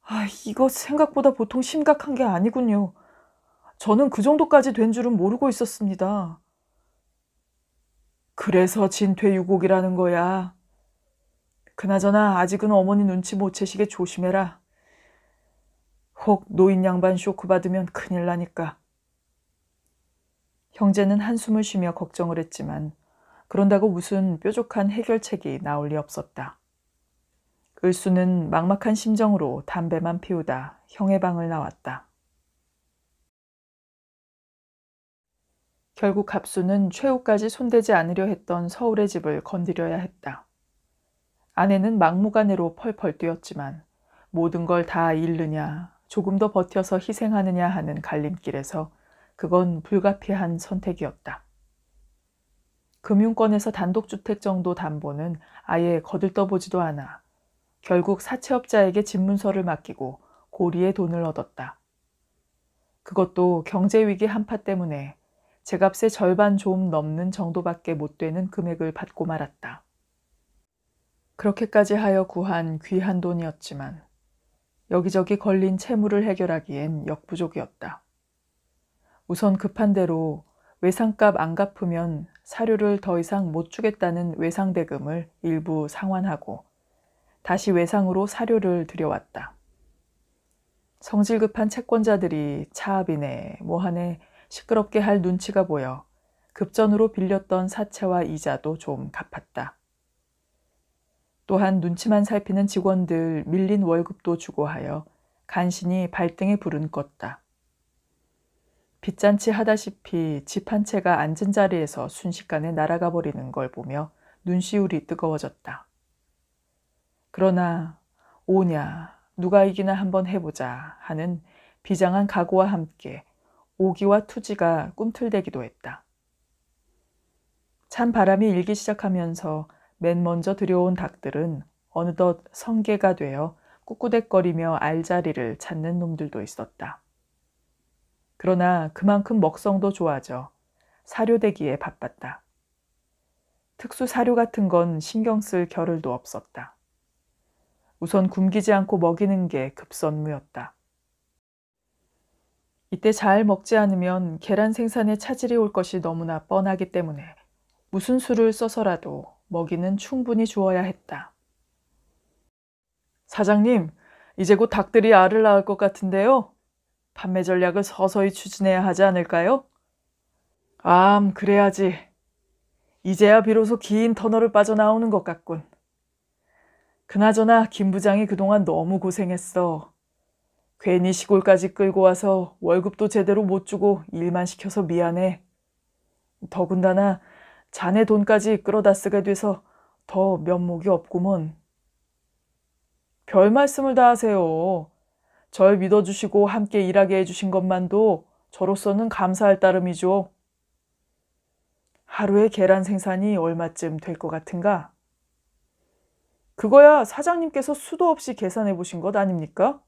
아, 이거 생각보다 보통 심각한 게 아니군요. 저는 그 정도까지 된 줄은 모르고 있었습니다. 그래서 진퇴유곡이라는 거야. 그나저나 아직은 어머니 눈치 못 채시게 조심해라. 혹 노인 양반 쇼크 받으면 큰일 나니까. 형제는 한숨을 쉬며 걱정을 했지만 그런다고 무슨 뾰족한 해결책이 나올 리 없었다. 을수는 막막한 심정으로 담배만 피우다 형의 방을 나왔다. 결국 갑수는 최후까지 손대지 않으려 했던 서울의 집을 건드려야 했다. 아내는 막무가내로 펄펄 뛰었지만 모든 걸 다 잃느냐, 조금 더 버텨서 희생하느냐 하는 갈림길에서 그건 불가피한 선택이었다. 금융권에서 단독주택 정도 담보는 아예 거들떠보지도 않아 결국 사채업자에게 집문서를 맡기고 고리에 돈을 얻었다. 그것도 경제위기 한파 때문에 제값의 절반 좀 넘는 정도밖에 못 되는 금액을 받고 말았다. 그렇게까지 하여 구한 귀한 돈이었지만 여기저기 걸린 채무를 해결하기엔 역부족이었다. 우선 급한 대로 외상값 안 갚으면 사료를 더 이상 못 주겠다는 외상대금을 일부 상환하고 다시 외상으로 사료를 들여왔다. 성질 급한 채권자들이 차압이네 뭐하네 시끄럽게 할 눈치가 보여 급전으로 빌렸던 사채와 이자도 좀 갚았다. 또한 눈치만 살피는 직원들 밀린 월급도 주고 하여 간신히 발등에 불은 껐다. 빚잔치 하다시피 집 한 채가 앉은 자리에서 순식간에 날아가 버리는 걸 보며 눈시울이 뜨거워졌다. 그러나 오냐, 누가 이기나 한번 해보자 하는 비장한 각오와 함께 오기와 투지가 꿈틀대기도 했다. 찬 바람이 일기 시작하면서 맨 먼저 들여온 닭들은 어느덧 성게가 되어 꿋꿋거리며 알자리를 찾는 놈들도 있었다. 그러나 그만큼 먹성도 좋아져 사료대기에 바빴다. 특수 사료 같은 건 신경 쓸 겨를도 없었다. 우선 굶기지 않고 먹이는 게 급선무였다. 이때 잘 먹지 않으면 계란 생산에 차질이 올 것이 너무나 뻔하기 때문에 무슨 수를 써서라도 먹이는 충분히 주어야 했다. 사장님, 이제 곧 닭들이 알을 낳을 것 같은데요. 판매 전략을 서서히 추진해야 하지 않을까요? 그래야지. 이제야 비로소 긴 터널을 빠져나오는 것 같군. 그나저나 김 부장이 그동안 너무 고생했어. 괜히 시골까지 끌고 와서 월급도 제대로 못 주고 일만 시켜서 미안해. 더군다나 자네 돈까지 끌어다 쓰게 돼서 더 면목이 없구먼. 별 말씀을 다 하세요. 절 믿어주시고 함께 일하게 해주신 것만도 저로서는 감사할 따름이죠. 하루에 계란 생산이 얼마쯤 될 것 같은가? 그거야 사장님께서 수도 없이 계산해 보신 것 아닙니까?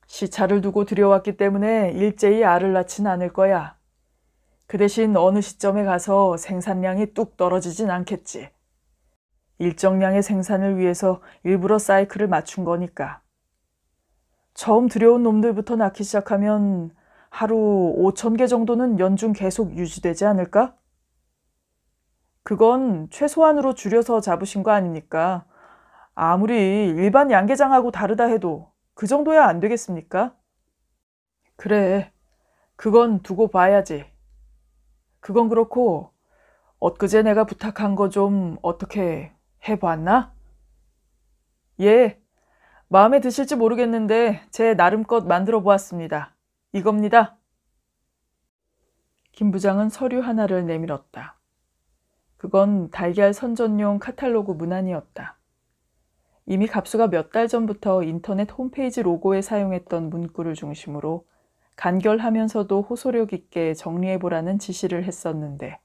시차를 두고 들여왔기 때문에 일제히 알을 낳진 않을 거야. 그 대신 어느 시점에 가서 생산량이 뚝 떨어지진 않겠지. 일정량의 생산을 위해서 일부러 사이클을 맞춘 거니까. 처음 들여온 놈들부터 낳기 시작하면 하루 5,000개 정도는 연중 계속 유지되지 않을까? 그건 최소한으로 줄여서 잡으신 거 아닙니까? 아무리 일반 양계장하고 다르다 해도 그 정도야 안 되겠습니까? 그래, 그건 두고 봐야지. 그건 그렇고 엊그제 내가 부탁한 거 좀 어떻게 해봤나? 예, 마음에 드실지 모르겠는데 제 나름껏 만들어 보았습니다. 이겁니다. 김 부장은 서류 하나를 내밀었다. 그건 달걀 선전용 카탈로그 문안이었다. 이미 갑수가 몇 달 전부터 인터넷 홈페이지 로고에 사용했던 문구를 중심으로 간결하면서도 호소력 있게 정리해보라는 지시를 했었는데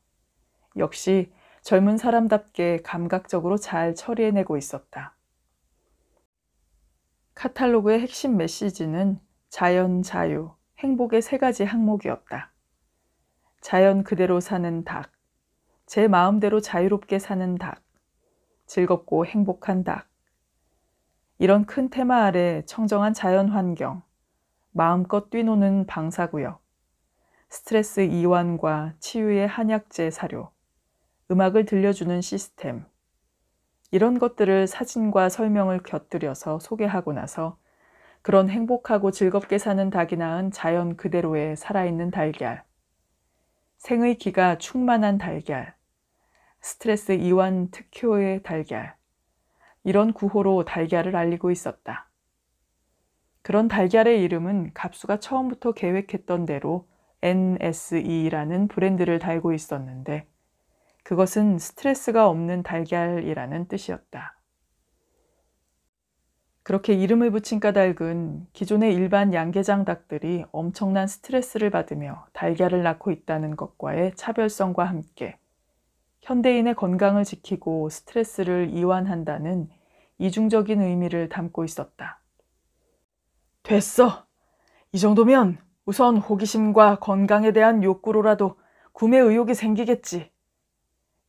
역시 젊은 사람답게 감각적으로 잘 처리해내고 있었다. 카탈로그의 핵심 메시지는 자연, 자유, 행복의 3가지 항목이었다. 자연 그대로 사는 닭, 제 마음대로 자유롭게 사는 닭, 즐겁고 행복한 닭. 이런 큰 테마 아래 청정한 자연 환경, 마음껏 뛰노는 방사구역, 스트레스 이완과 치유의 한약재 사료, 음악을 들려주는 시스템, 이런 것들을 사진과 설명을 곁들여서 소개하고 나서 그런 행복하고 즐겁게 사는 닭이 낳은 자연 그대로의 살아있는 달걀, 생의 기가 충만한 달걀, 스트레스 이완 특효의 달걀, 이런 구호로 달걀을 알리고 있었다. 그런 달걀의 이름은 갑수가 처음부터 계획했던 대로 NSE라는 브랜드를 달고 있었는데 그것은 스트레스가 없는 달걀이라는 뜻이었다. 그렇게 이름을 붙인 까닭은 기존의 일반 양계장 닭들이 엄청난 스트레스를 받으며 달걀을 낳고 있다는 것과의 차별성과 함께 현대인의 건강을 지키고 스트레스를 이완한다는 이중적인 의미를 담고 있었다. 됐어. 이 정도면 우선 호기심과 건강에 대한 욕구로라도 구매 의욕이 생기겠지.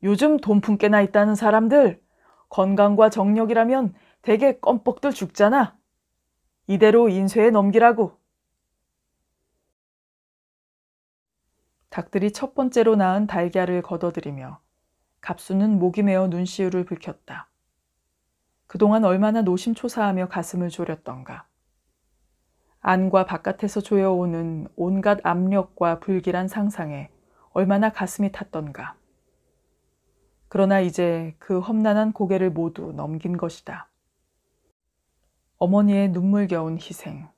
요즘 돈 품께나 있다는 사람들, 건강과 정력이라면 되게 껌뻑들 죽잖아. 이대로 인쇄에 넘기라고. 닭들이 첫 번째로 낳은 달걀을 걷어들이며 갑수는 목이 메어 눈시울을 붉혔다. 그동안 얼마나 노심초사하며 가슴을 졸였던가. 안과 바깥에서 조여오는 온갖 압력과 불길한 상상에 얼마나 가슴이 탔던가. 그러나 이제 그 험난한 고개를 모두 넘긴 것이다. 어머니의 눈물겨운 희생,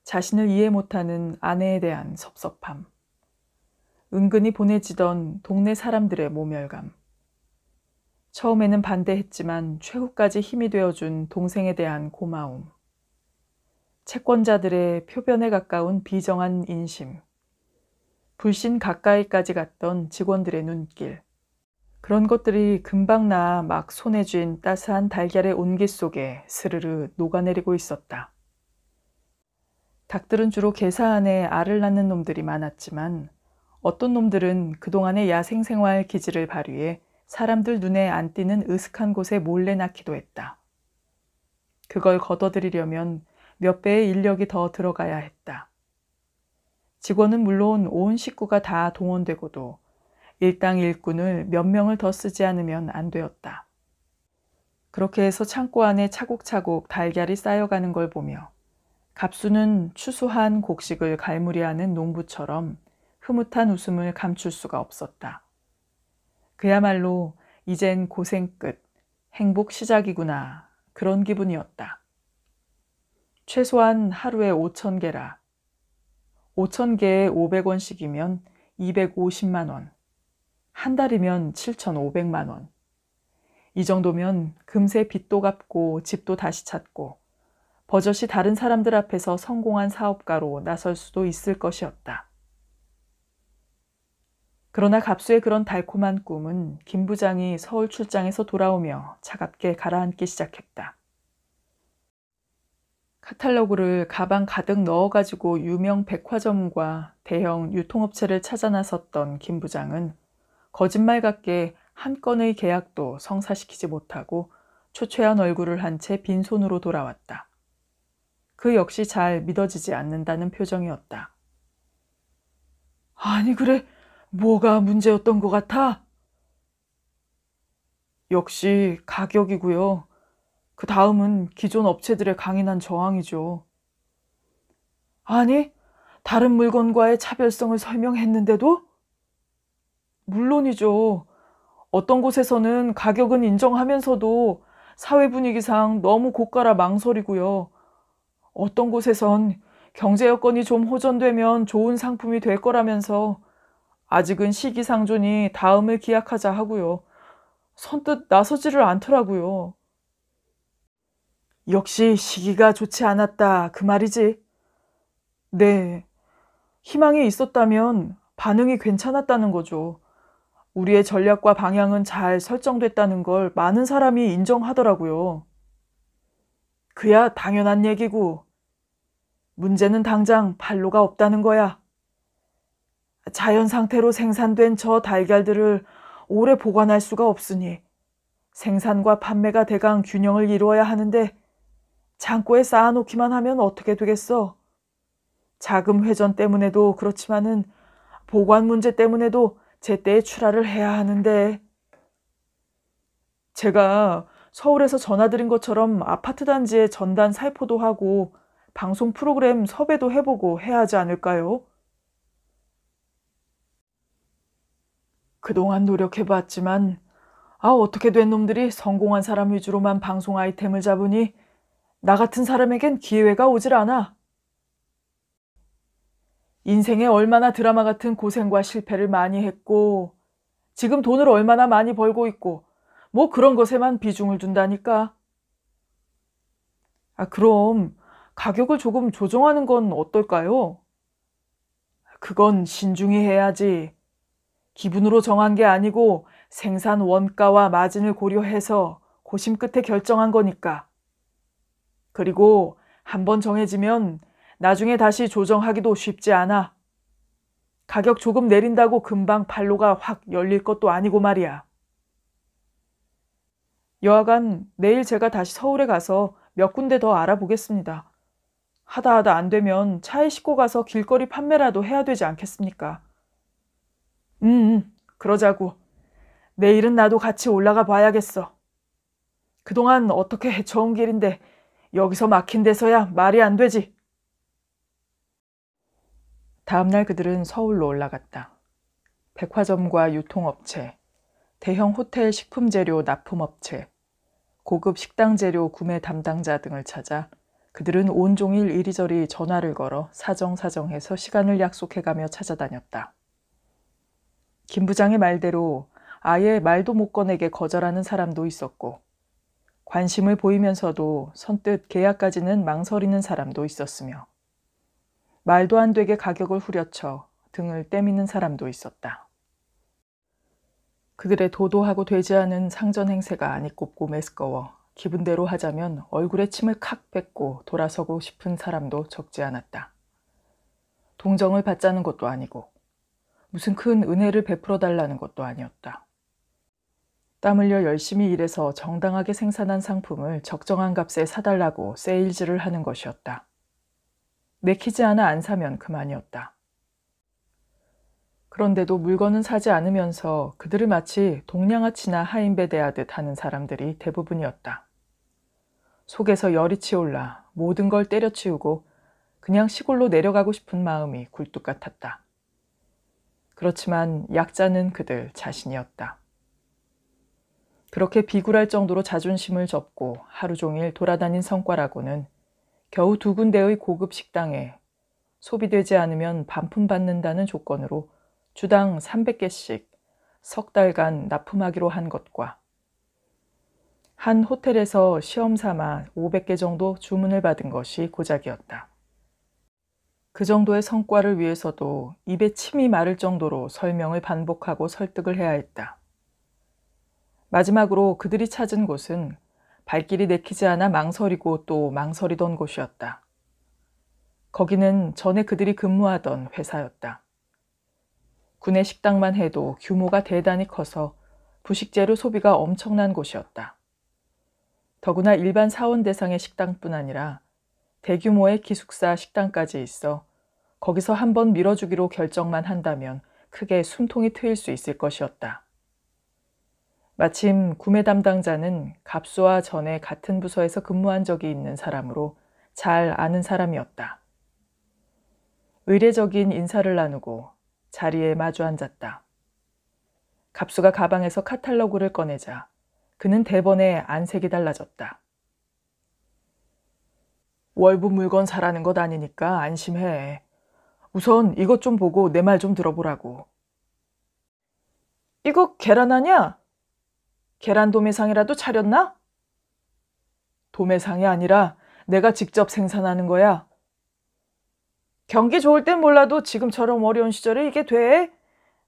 자신을 이해 못하는 아내에 대한 섭섭함, 은근히 보내지던 동네 사람들의 모멸감, 처음에는 반대했지만 최후까지 힘이 되어준 동생에 대한 고마움, 채권자들의 표변에 가까운 비정한 인심, 불신 가까이까지 갔던 직원들의 눈길, 그런 것들이 금방 나아 막 손에 쥔 따스한 달걀의 온기 속에 스르르 녹아내리고 있었다. 닭들은 주로 개사 안에 알을 낳는 놈들이 많았지만 어떤 놈들은 그동안의 야생생활 기질을 발휘해 사람들 눈에 안 띄는 으슥한 곳에 몰래 낳기도 했다. 그걸 걷어들이려면 몇 배의 인력이 더 들어가야 했다. 직원은 물론 온 식구가 다 동원되고도 일당 일꾼을 몇 명을 더 쓰지 않으면 안 되었다. 그렇게 해서 창고 안에 차곡차곡 달걀이 쌓여가는 걸 보며 갑수는 추수한 곡식을 갈무리하는 농부처럼 흐뭇한 웃음을 감출 수가 없었다. 그야말로 이젠 고생 끝, 행복 시작이구나 그런 기분이었다. 최소한 하루에 5,000개라. 5,000개에 500원씩이면 250만 원. 한 달이면 7,500만 원. 이 정도면 금세 빚도 갚고 집도 다시 찾고 버젓이 다른 사람들 앞에서 성공한 사업가로 나설 수도 있을 것이었다. 그러나 갑수의 그런 달콤한 꿈은 김 부장이 서울 출장에서 돌아오며 차갑게 가라앉기 시작했다. 카탈로그를 가방 가득 넣어가지고 유명 백화점과 대형 유통업체를 찾아 나섰던 김 부장은 거짓말 같게 한 건의 계약도 성사시키지 못하고 초췌한 얼굴을 한 채 빈손으로 돌아왔다. 그 역시 잘 믿어지지 않는다는 표정이었다. 아니 그래, 뭐가 문제였던 것 같아? 역시 가격이고요. 그 다음은 기존 업체들의 강인한 저항이죠. 아니, 다른 물건과의 차별성을 설명했는데도? 물론이죠. 어떤 곳에서는 가격은 인정하면서도 사회 분위기상 너무 고가라 망설이고요. 어떤 곳에선 경제 여건이 좀 호전되면 좋은 상품이 될 거라면서 아직은 시기상조니 다음을 기약하자 하고요. 선뜻 나서지를 않더라고요. 역시 시기가 좋지 않았다 그 말이지. 네, 희망이 있었다면 반응이 괜찮았다는 거죠. 우리의 전략과 방향은 잘 설정됐다는 걸 많은 사람이 인정하더라고요. 그야 당연한 얘기고, 문제는 당장 판로가 없다는 거야. 자연 상태로 생산된 저 달걀들을 오래 보관할 수가 없으니 생산과 판매가 대강 균형을 이루어야 하는데 창고에 쌓아놓기만 하면 어떻게 되겠어? 자금 회전 때문에도 그렇지만은 보관 문제 때문에도 제때에 출하를 해야 하는데. 제가 서울에서 전화드린 것처럼 아파트 단지에 전단 살포도 하고 방송 프로그램 섭외도 해보고 해야 하지 않을까요? 그동안 노력해봤지만 어떻게 된 놈들이 성공한 사람 위주로만 방송 아이템을 잡으니 나 같은 사람에겐 기회가 오질 않아. 인생에 얼마나 드라마 같은 고생과 실패를 많이 했고 지금 돈을 얼마나 많이 벌고 있고 뭐 그런 것에만 비중을 둔다니까. 그럼 가격을 조금 조정하는 건 어떨까요? 그건 신중히 해야지. 기분으로 정한 게 아니고 생산 원가와 마진을 고려해서 고심 끝에 결정한 거니까. 그리고 한번 정해지면 나중에 다시 조정하기도 쉽지 않아. 가격 조금 내린다고 금방 판로가 확 열릴 것도 아니고 말이야. 여하간 내일 제가 다시 서울에 가서 몇 군데 더 알아보겠습니다. 하다 안 되면 차에 싣고 가서 길거리 판매라도 해야 되지 않겠습니까? 그러자고. 내일은 나도 같이 올라가 봐야겠어. 그동안 어떻게 헤쳐온 길인데 여기서 막힌 데서야 말이 안 되지. 다음날 그들은 서울로 올라갔다. 백화점과 유통업체, 대형 호텔 식품재료 납품업체, 고급 식당 재료 구매 담당자 등을 찾아 그들은 온종일 이리저리 전화를 걸어 사정사정해서 시간을 약속해가며 찾아다녔다. 김 부장의 말대로 아예 말도 못 꺼내게 거절하는 사람도 있었고 관심을 보이면서도 선뜻 계약까지는 망설이는 사람도 있었으며 말도 안 되게 가격을 후려쳐 등을 떼미는 사람도 있었다. 그들의 도도하고 되지 않은 상전 행세가 아니 꼽고 매스꺼워 기분대로 하자면 얼굴에 침을 칵 뱉고 돌아서고 싶은 사람도 적지 않았다. 동정을 받자는 것도 아니고 무슨 큰 은혜를 베풀어 달라는 것도 아니었다. 땀 흘려 열심히 일해서 정당하게 생산한 상품을 적정한 값에 사달라고 세일즈를 하는 것이었다. 내키지 않아 안 사면 그만이었다. 그런데도 물건은 사지 않으면서 그들을 마치 동냥아치나 하인배대하듯 하는 사람들이 대부분이었다. 속에서 열이 치올라 모든 걸 때려치우고 그냥 시골로 내려가고 싶은 마음이 굴뚝 같았다. 그렇지만 약자는 그들 자신이었다. 그렇게 비굴할 정도로 자존심을 접고 하루 종일 돌아다닌 성과라고는 겨우 2군데의 고급 식당에 소비되지 않으면 반품받는다는 조건으로 주당 300개씩 석 달간 납품하기로 한 것과 한 호텔에서 시험 삼아 500개 정도 주문을 받은 것이 고작이었다. 그 정도의 성과를 위해서도 입에 침이 마를 정도로 설명을 반복하고 설득을 해야 했다. 마지막으로 그들이 찾은 곳은 발길이 내키지 않아 망설이고 또 망설이던 곳이었다. 거기는 전에 그들이 근무하던 회사였다. 구내 식당만 해도 규모가 대단히 커서 부식재료 소비가 엄청난 곳이었다. 더구나 일반 사원 대상의 식당뿐 아니라 대규모의 기숙사 식당까지 있어 거기서 한번 밀어주기로 결정만 한다면 크게 숨통이 트일 수 있을 것이었다. 마침 구매 담당자는 갑수와 전에 같은 부서에서 근무한 적이 있는 사람으로 잘 아는 사람이었다. 의례적인 인사를 나누고 자리에 마주 앉았다. 갑수가 가방에서 카탈로그를 꺼내자 그는 대번에 안색이 달라졌다. 월부 물건 사라는 것 아니니까 안심해. 우선 이것 좀 보고 내 말 좀 들어보라고. 이거 계란 아냐? 계란 도매상이라도 차렸나? 도매상이 아니라 내가 직접 생산하는 거야. 경기 좋을 땐 몰라도 지금처럼 어려운 시절에 이게 돼?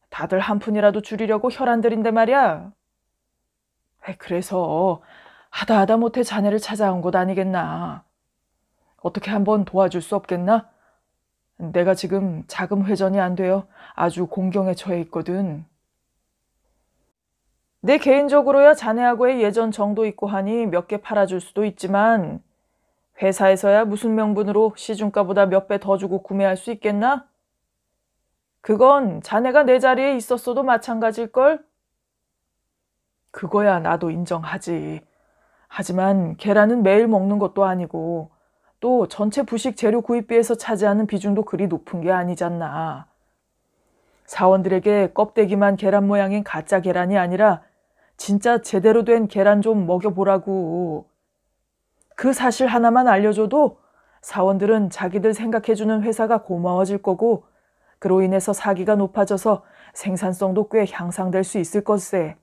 다들 한 푼이라도 줄이려고 혈안들인데 말이야. 그래서 하다 못해 자네를 찾아온 것 아니겠나. 어떻게 한번 도와줄 수 없겠나? 내가 지금 자금 회전이 안 되어 아주 공경에 처해 있거든. 내 개인적으로야 자네하고의 예전 정도 있고 하니 몇 개 팔아줄 수도 있지만 회사에서야 무슨 명분으로 시중가보다 몇 배 더 주고 구매할 수 있겠나? 그건 자네가 내 자리에 있었어도 마찬가지일걸? 그거야 나도 인정하지. 하지만 계란은 매일 먹는 것도 아니고 또 전체 부식 재료 구입비에서 차지하는 비중도 그리 높은 게 아니잖나. 사원들에게 껍데기만 계란 모양인 가짜 계란이 아니라 진짜 제대로 된 계란 좀 먹여보라고. 그 사실 하나만 알려줘도 사원들은 자기들 생각해주는 회사가 고마워질 거고 그로 인해서 사기가 높아져서 생산성도 꽤 향상될 수 있을 것세.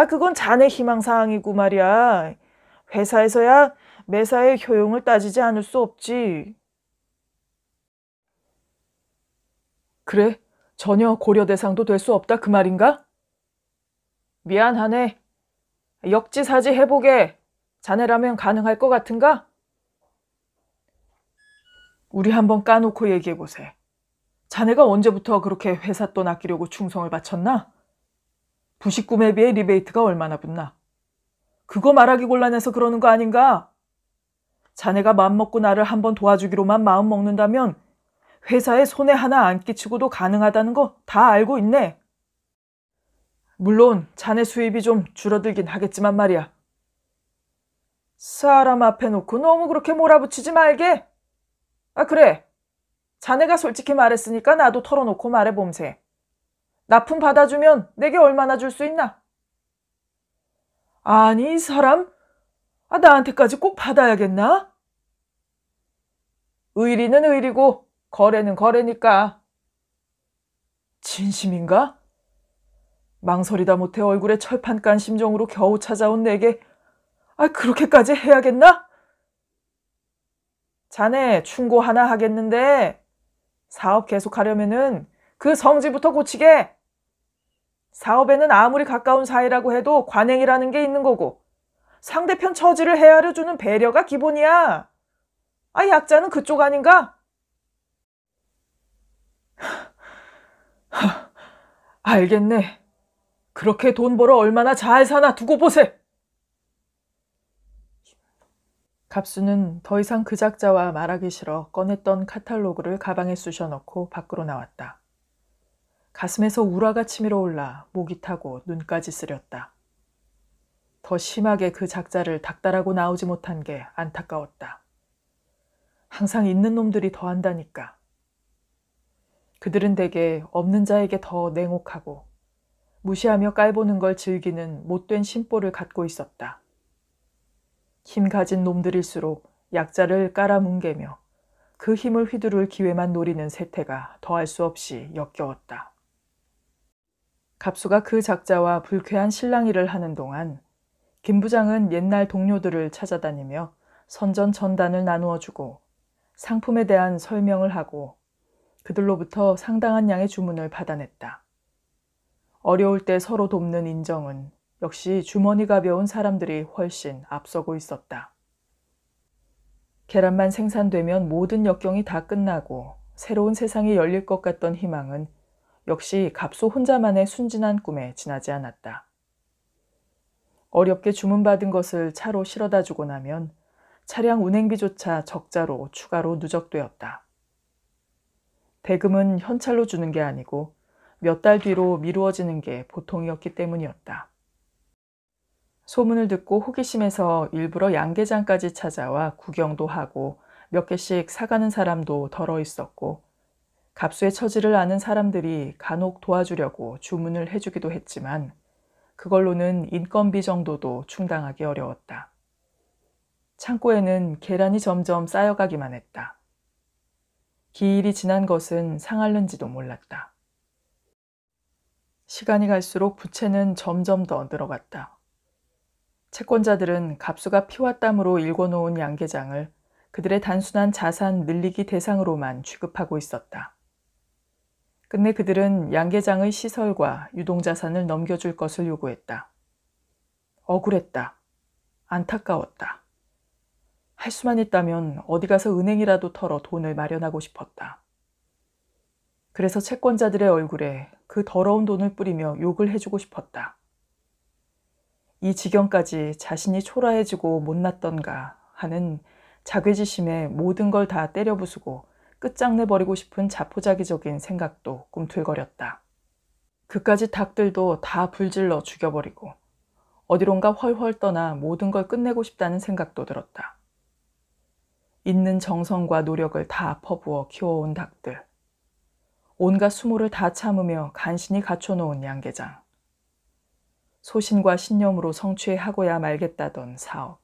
그건 자네 희망사항이고 말이야. 회사에서야 매사의 효용을 따지지 않을 수 없지. 그래? 전혀 고려 대상도 될 수 없다 그 말인가? 미안하네. 역지사지 해보게. 자네라면 가능할 것 같은가? 우리 한번 까놓고 얘기해보세. 자네가 언제부터 그렇게 회사 돈 아끼려고 충성을 바쳤나? 부식 구매비에 리베이트가 얼마나 붙나? 그거 말하기 곤란해서 그러는 거 아닌가? 자네가 맘먹고 나를 한번 도와주기로만 마음 먹는다면 회사에 손해 하나 안 끼치고도 가능하다는 거 다 알고 있네. 물론 자네 수입이 좀 줄어들긴 하겠지만 말이야. 사람 앞에 놓고 너무 그렇게 몰아붙이지 말게. 그래. 자네가 솔직히 말했으니까 나도 털어놓고 말해봄세. 납품 받아주면 내게 얼마나 줄 수 있나? 아니 이 사람? 나한테까지 꼭 받아야겠나? 의리는 의리고 거래는 거래니까. 진심인가? 망설이다 못해 얼굴에 철판 깐 심정으로 겨우 찾아온 내게 그렇게까지 해야겠나? 자네 충고 하나 하겠는데 사업 계속하려면은 그 성질부터 고치게. 사업에는 아무리 가까운 사이라고 해도 관행이라는 게 있는 거고 상대편 처지를 헤아려주는 배려가 기본이야. 약자는 그쪽 아닌가? 알겠네. 그렇게 돈 벌어 얼마나 잘 사나 두고 보세. 갑수는 더 이상 그 작자와 말하기 싫어 꺼냈던 카탈로그를 가방에 쑤셔넣고 밖으로 나왔다. 가슴에서 우라가 치밀어 올라 목이 타고 눈까지 쓰렸다. 더 심하게 그 작자를 닥달하고 나오지 못한 게 안타까웠다. 항상 있는 놈들이 더 한다니까. 그들은 대개 없는 자에게 더 냉혹하고 무시하며 깔보는 걸 즐기는 못된 심보를 갖고 있었다. 힘 가진 놈들일수록 약자를 깔아뭉개며 그 힘을 휘두를 기회만 노리는 세태가 더할 수 없이 역겨웠다. 갑수가 그 작자와 불쾌한 실랑이를 하는 동안 김 부장은 옛날 동료들을 찾아다니며 선전전단을 나누어주고 상품에 대한 설명을 하고 그들로부터 상당한 양의 주문을 받아냈다. 어려울 때 서로 돕는 인정은 역시 주머니 가벼운 사람들이 훨씬 앞서고 있었다. 계란만 생산되면 모든 역경이 다 끝나고 새로운 세상이 열릴 것 같던 희망은 역시 갑소 혼자만의 순진한 꿈에 지나지 않았다. 어렵게 주문받은 것을 차로 실어다 주고 나면 차량 운행비조차 적자로 추가로 누적되었다. 대금은 현찰로 주는 게 아니고 몇 달 뒤로 미루어지는 게 보통이었기 때문이었다. 소문을 듣고 호기심에서 일부러 양계장까지 찾아와 구경도 하고 몇 개씩 사가는 사람도 덜어 있었고 갑수의 처지를 아는 사람들이 간혹 도와주려고 주문을 해주기도 했지만 그걸로는 인건비 정도도 충당하기 어려웠다. 창고에는 계란이 점점 쌓여가기만 했다. 기일이 지난 것은 상할는지도 몰랐다. 시간이 갈수록 부채는 점점 더 늘어갔다. 채권자들은 갑수가 피와 땀으로 일궈놓은 양계장을 그들의 단순한 자산 늘리기 대상으로만 취급하고 있었다. 끝내 그들은 양계장의 시설과 유동자산을 넘겨줄 것을 요구했다. 억울했다. 안타까웠다. 할 수만 있다면 어디 가서 은행이라도 털어 돈을 마련하고 싶었다. 그래서 채권자들의 얼굴에 그 더러운 돈을 뿌리며 욕을 해주고 싶었다. 이 지경까지 자신이 초라해지고 못났던가 하는 자괴지심에 모든 걸 다 때려부수고 끝장내버리고 싶은 자포자기적인 생각도 꿈틀거렸다. 그까짓 닭들도 다 불질러 죽여버리고 어디론가 헐헐 떠나 모든 걸 끝내고 싶다는 생각도 들었다. 있는 정성과 노력을 다 퍼부어 키워온 닭들. 온갖 수모를 다 참으며 간신히 갖춰놓은 양계장. 소신과 신념으로 성취하고야 말겠다던 사업.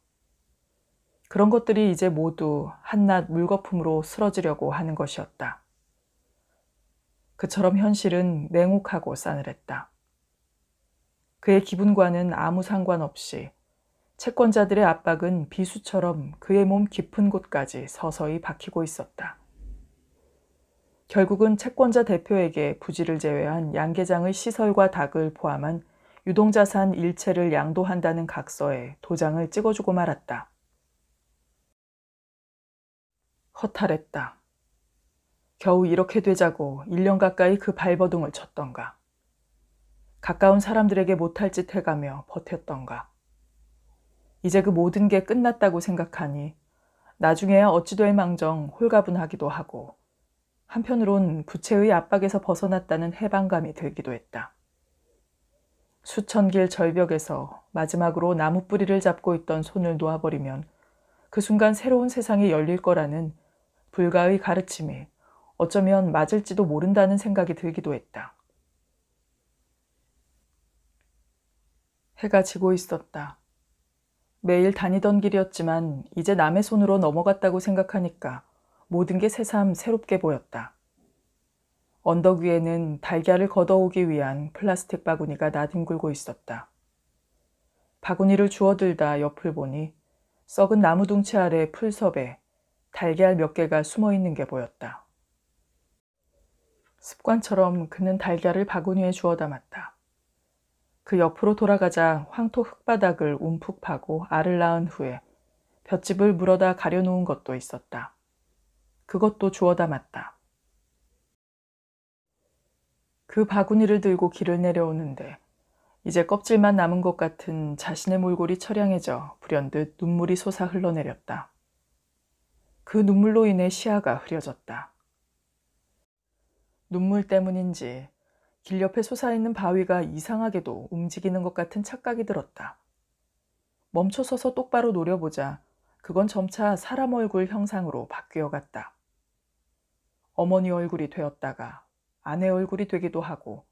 그런 것들이 이제 모두 한낱 물거품으로 쓰러지려고 하는 것이었다. 그처럼 현실은 냉혹하고 싸늘했다. 그의 기분과는 아무 상관없이 채권자들의 압박은 비수처럼 그의 몸 깊은 곳까지 서서히 박히고 있었다. 결국은 채권자 대표에게 부지를 제외한 양계장의 시설과 닭을 포함한 유동자산 일체를 양도한다는 각서에 도장을 찍어주고 말았다. 허탈했다. 겨우 이렇게 되자고 1년 가까이 그 발버둥을 쳤던가. 가까운 사람들에게 못할 짓 해가며 버텼던가. 이제 그 모든 게 끝났다고 생각하니 나중에야 어찌 될 망정 홀가분하기도 하고 한편으론 부채의 압박에서 벗어났다는 해방감이 들기도 했다. 수천 길 절벽에서 마지막으로 나무 뿌리를 잡고 있던 손을 놓아버리면 그 순간 새로운 세상이 열릴 거라는 불가의 가르침이 어쩌면 맞을지도 모른다는 생각이 들기도 했다. 해가 지고 있었다. 매일 다니던 길이었지만 이제 남의 손으로 넘어갔다고 생각하니까 모든 게 새삼 새롭게 보였다. 언덕 위에는 달걀을 걷어오기 위한 플라스틱 바구니가 나뒹굴고 있었다. 바구니를 주워들다 옆을 보니 썩은 나무 둥치 아래 풀섭에 달걀 몇 개가 숨어 있는 게 보였다. 습관처럼 그는 달걀을 바구니에 주워 담았다. 그 옆으로 돌아가자 황토 흙바닥을 움푹 파고 알을 낳은 후에 볏짚을 물어다 가려놓은 것도 있었다. 그것도 주워 담았다. 그 바구니를 들고 길을 내려오는데 이제 껍질만 남은 것 같은 자신의 몰골이 처량해져 불현듯 눈물이 솟아 흘러내렸다. 그 눈물로 인해 시야가 흐려졌다. 눈물 때문인지 길 옆에 솟아있는 바위가 이상하게도 움직이는 것 같은 착각이 들었다. 멈춰서서 똑바로 노려보자 그건 점차 사람 얼굴 형상으로 바뀌어갔다. 어머니 얼굴이 되었다가 아내 얼굴이 되기도 하고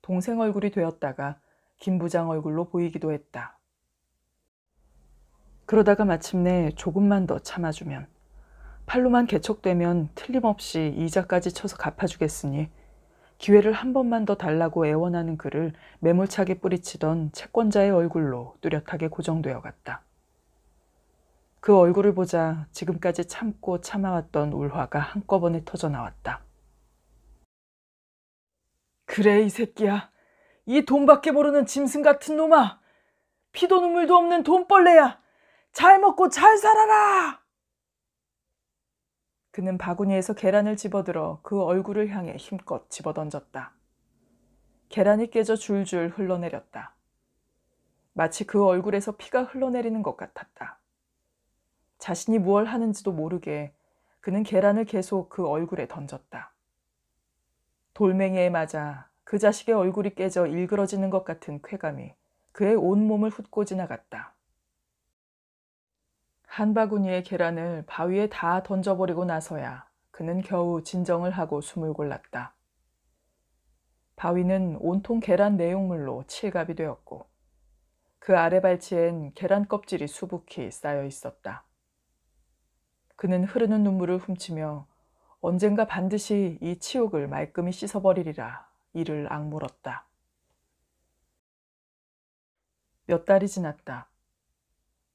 동생 얼굴이 되었다가 김 부장 얼굴로 보이기도 했다. 그러다가 마침내 조금만 더 참아주면 팔로만 개척되면 틀림없이 이자까지 쳐서 갚아주겠으니 기회를 한 번만 더 달라고 애원하는 그를 매몰차게 뿌리치던 채권자의 얼굴로 뚜렷하게 고정되어 갔다. 그 얼굴을 보자 지금까지 참고 참아왔던 울화가 한꺼번에 터져 나왔다. 그래, 이 새끼야. 이 돈밖에 모르는 짐승 같은 놈아. 피도 눈물도 없는 돈벌레야. 잘 먹고 잘 살아라. 그는 바구니에서 계란을 집어들어 그 얼굴을 향해 힘껏 집어던졌다. 계란이 깨져 줄줄 흘러내렸다. 마치 그 얼굴에서 피가 흘러내리는 것 같았다. 자신이 무얼 하는지도 모르게 그는 계란을 계속 그 얼굴에 던졌다. 돌멩이에 맞아 그 자식의 얼굴이 깨져 일그러지는 것 같은 쾌감이 그의 온몸을 훑고 지나갔다. 한 바구니의 계란을 바위에 다 던져버리고 나서야 그는 겨우 진정을 하고 숨을 골랐다. 바위는 온통 계란 내용물로 칠갑이 되었고 그 아래 발치엔 계란 껍질이 수북히 쌓여 있었다. 그는 흐르는 눈물을 훔치며 언젠가 반드시 이 치욕을 말끔히 씻어버리리라 이를 악물었다. 몇 달이 지났다.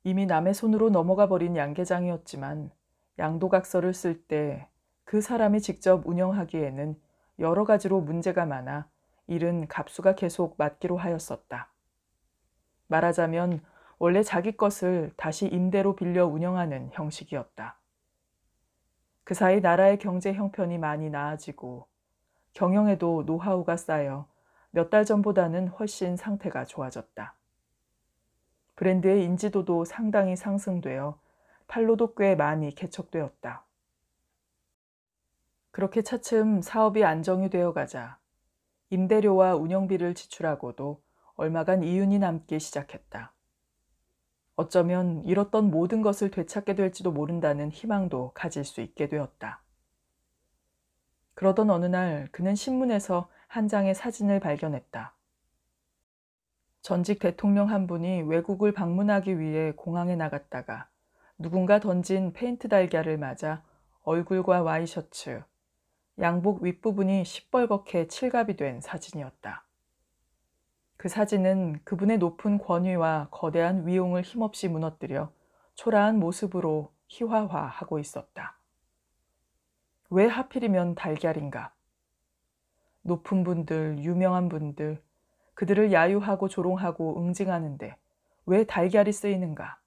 이미 남의 손으로 넘어가 버린 양계장이었지만 양도각서를 쓸 때 그 사람이 직접 운영하기에는 여러 가지로 문제가 많아 일은 갑수가 계속 맡기로 하였었다. 말하자면 원래 자기 것을 다시 임대로 빌려 운영하는 형식이었다. 그 사이 나라의 경제 형편이 많이 나아지고 경영에도 노하우가 쌓여 몇 달 전보다는 훨씬 상태가 좋아졌다. 브랜드의 인지도도 상당히 상승되어 판로도 꽤 많이 개척되었다. 그렇게 차츰 사업이 안정이 되어 가자 임대료와 운영비를 지출하고도 얼마간 이윤이 남기 시작했다. 어쩌면 잃었던 모든 것을 되찾게 될지도 모른다는 희망도 가질 수 있게 되었다. 그러던 어느 날 그는 신문에서 한 장의 사진을 발견했다. 전직 대통령 한 분이 외국을 방문하기 위해 공항에 나갔다가 누군가 던진 페인트 달걀을 맞아 얼굴과 와이셔츠, 양복 윗부분이 시뻘겋게 칠갑이 된 사진이었다. 그 사진은 그분의 높은 권위와 거대한 위용을 힘없이 무너뜨려 초라한 모습으로 희화화하고 있었다. 왜 하필이면 달걀인가? 높은 분들, 유명한 분들, 그들을 야유하고 조롱하고 응징하는데 왜 달걀이 쓰이는가?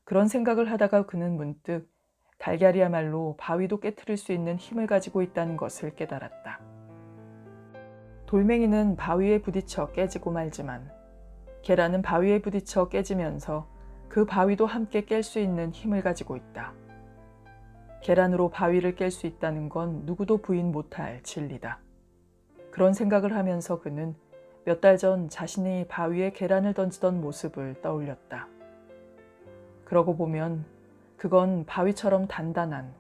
그런 생각을 하다가 그는 문득 달걀이야말로 바위도 깨트릴 수 있는 힘을 가지고 있다는 것을 깨달았다. 돌멩이는 바위에 부딪혀 깨지고 말지만 계란은 바위에 부딪혀 깨지면서 그 바위도 함께 깰 수 있는 힘을 가지고 있다. 계란으로 바위를 깰 수 있다는 건 누구도 부인 못할 진리다. 그런 생각을 하면서 그는 몇 달 전 자신이 바위에 계란을 던지던 모습을 떠올렸다. 그러고 보면 그건 바위처럼 단단한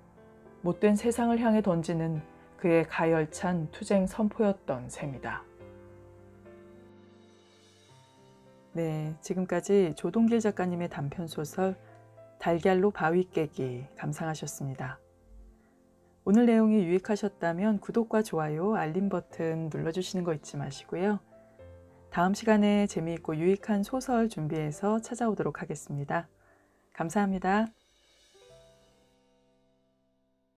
못된 세상을 향해 던지는 그의 가열찬 투쟁 선포였던 셈이다. 네, 지금까지 조동길 작가님의 단편소설 달걀로 바위 깨기 감상하셨습니다. 오늘 내용이 유익하셨다면 구독과 좋아요, 알림 버튼 눌러주시는 거 잊지 마시고요. 다음 시간에 재미있고 유익한 소설 준비해서 찾아오도록 하겠습니다. 감사합니다.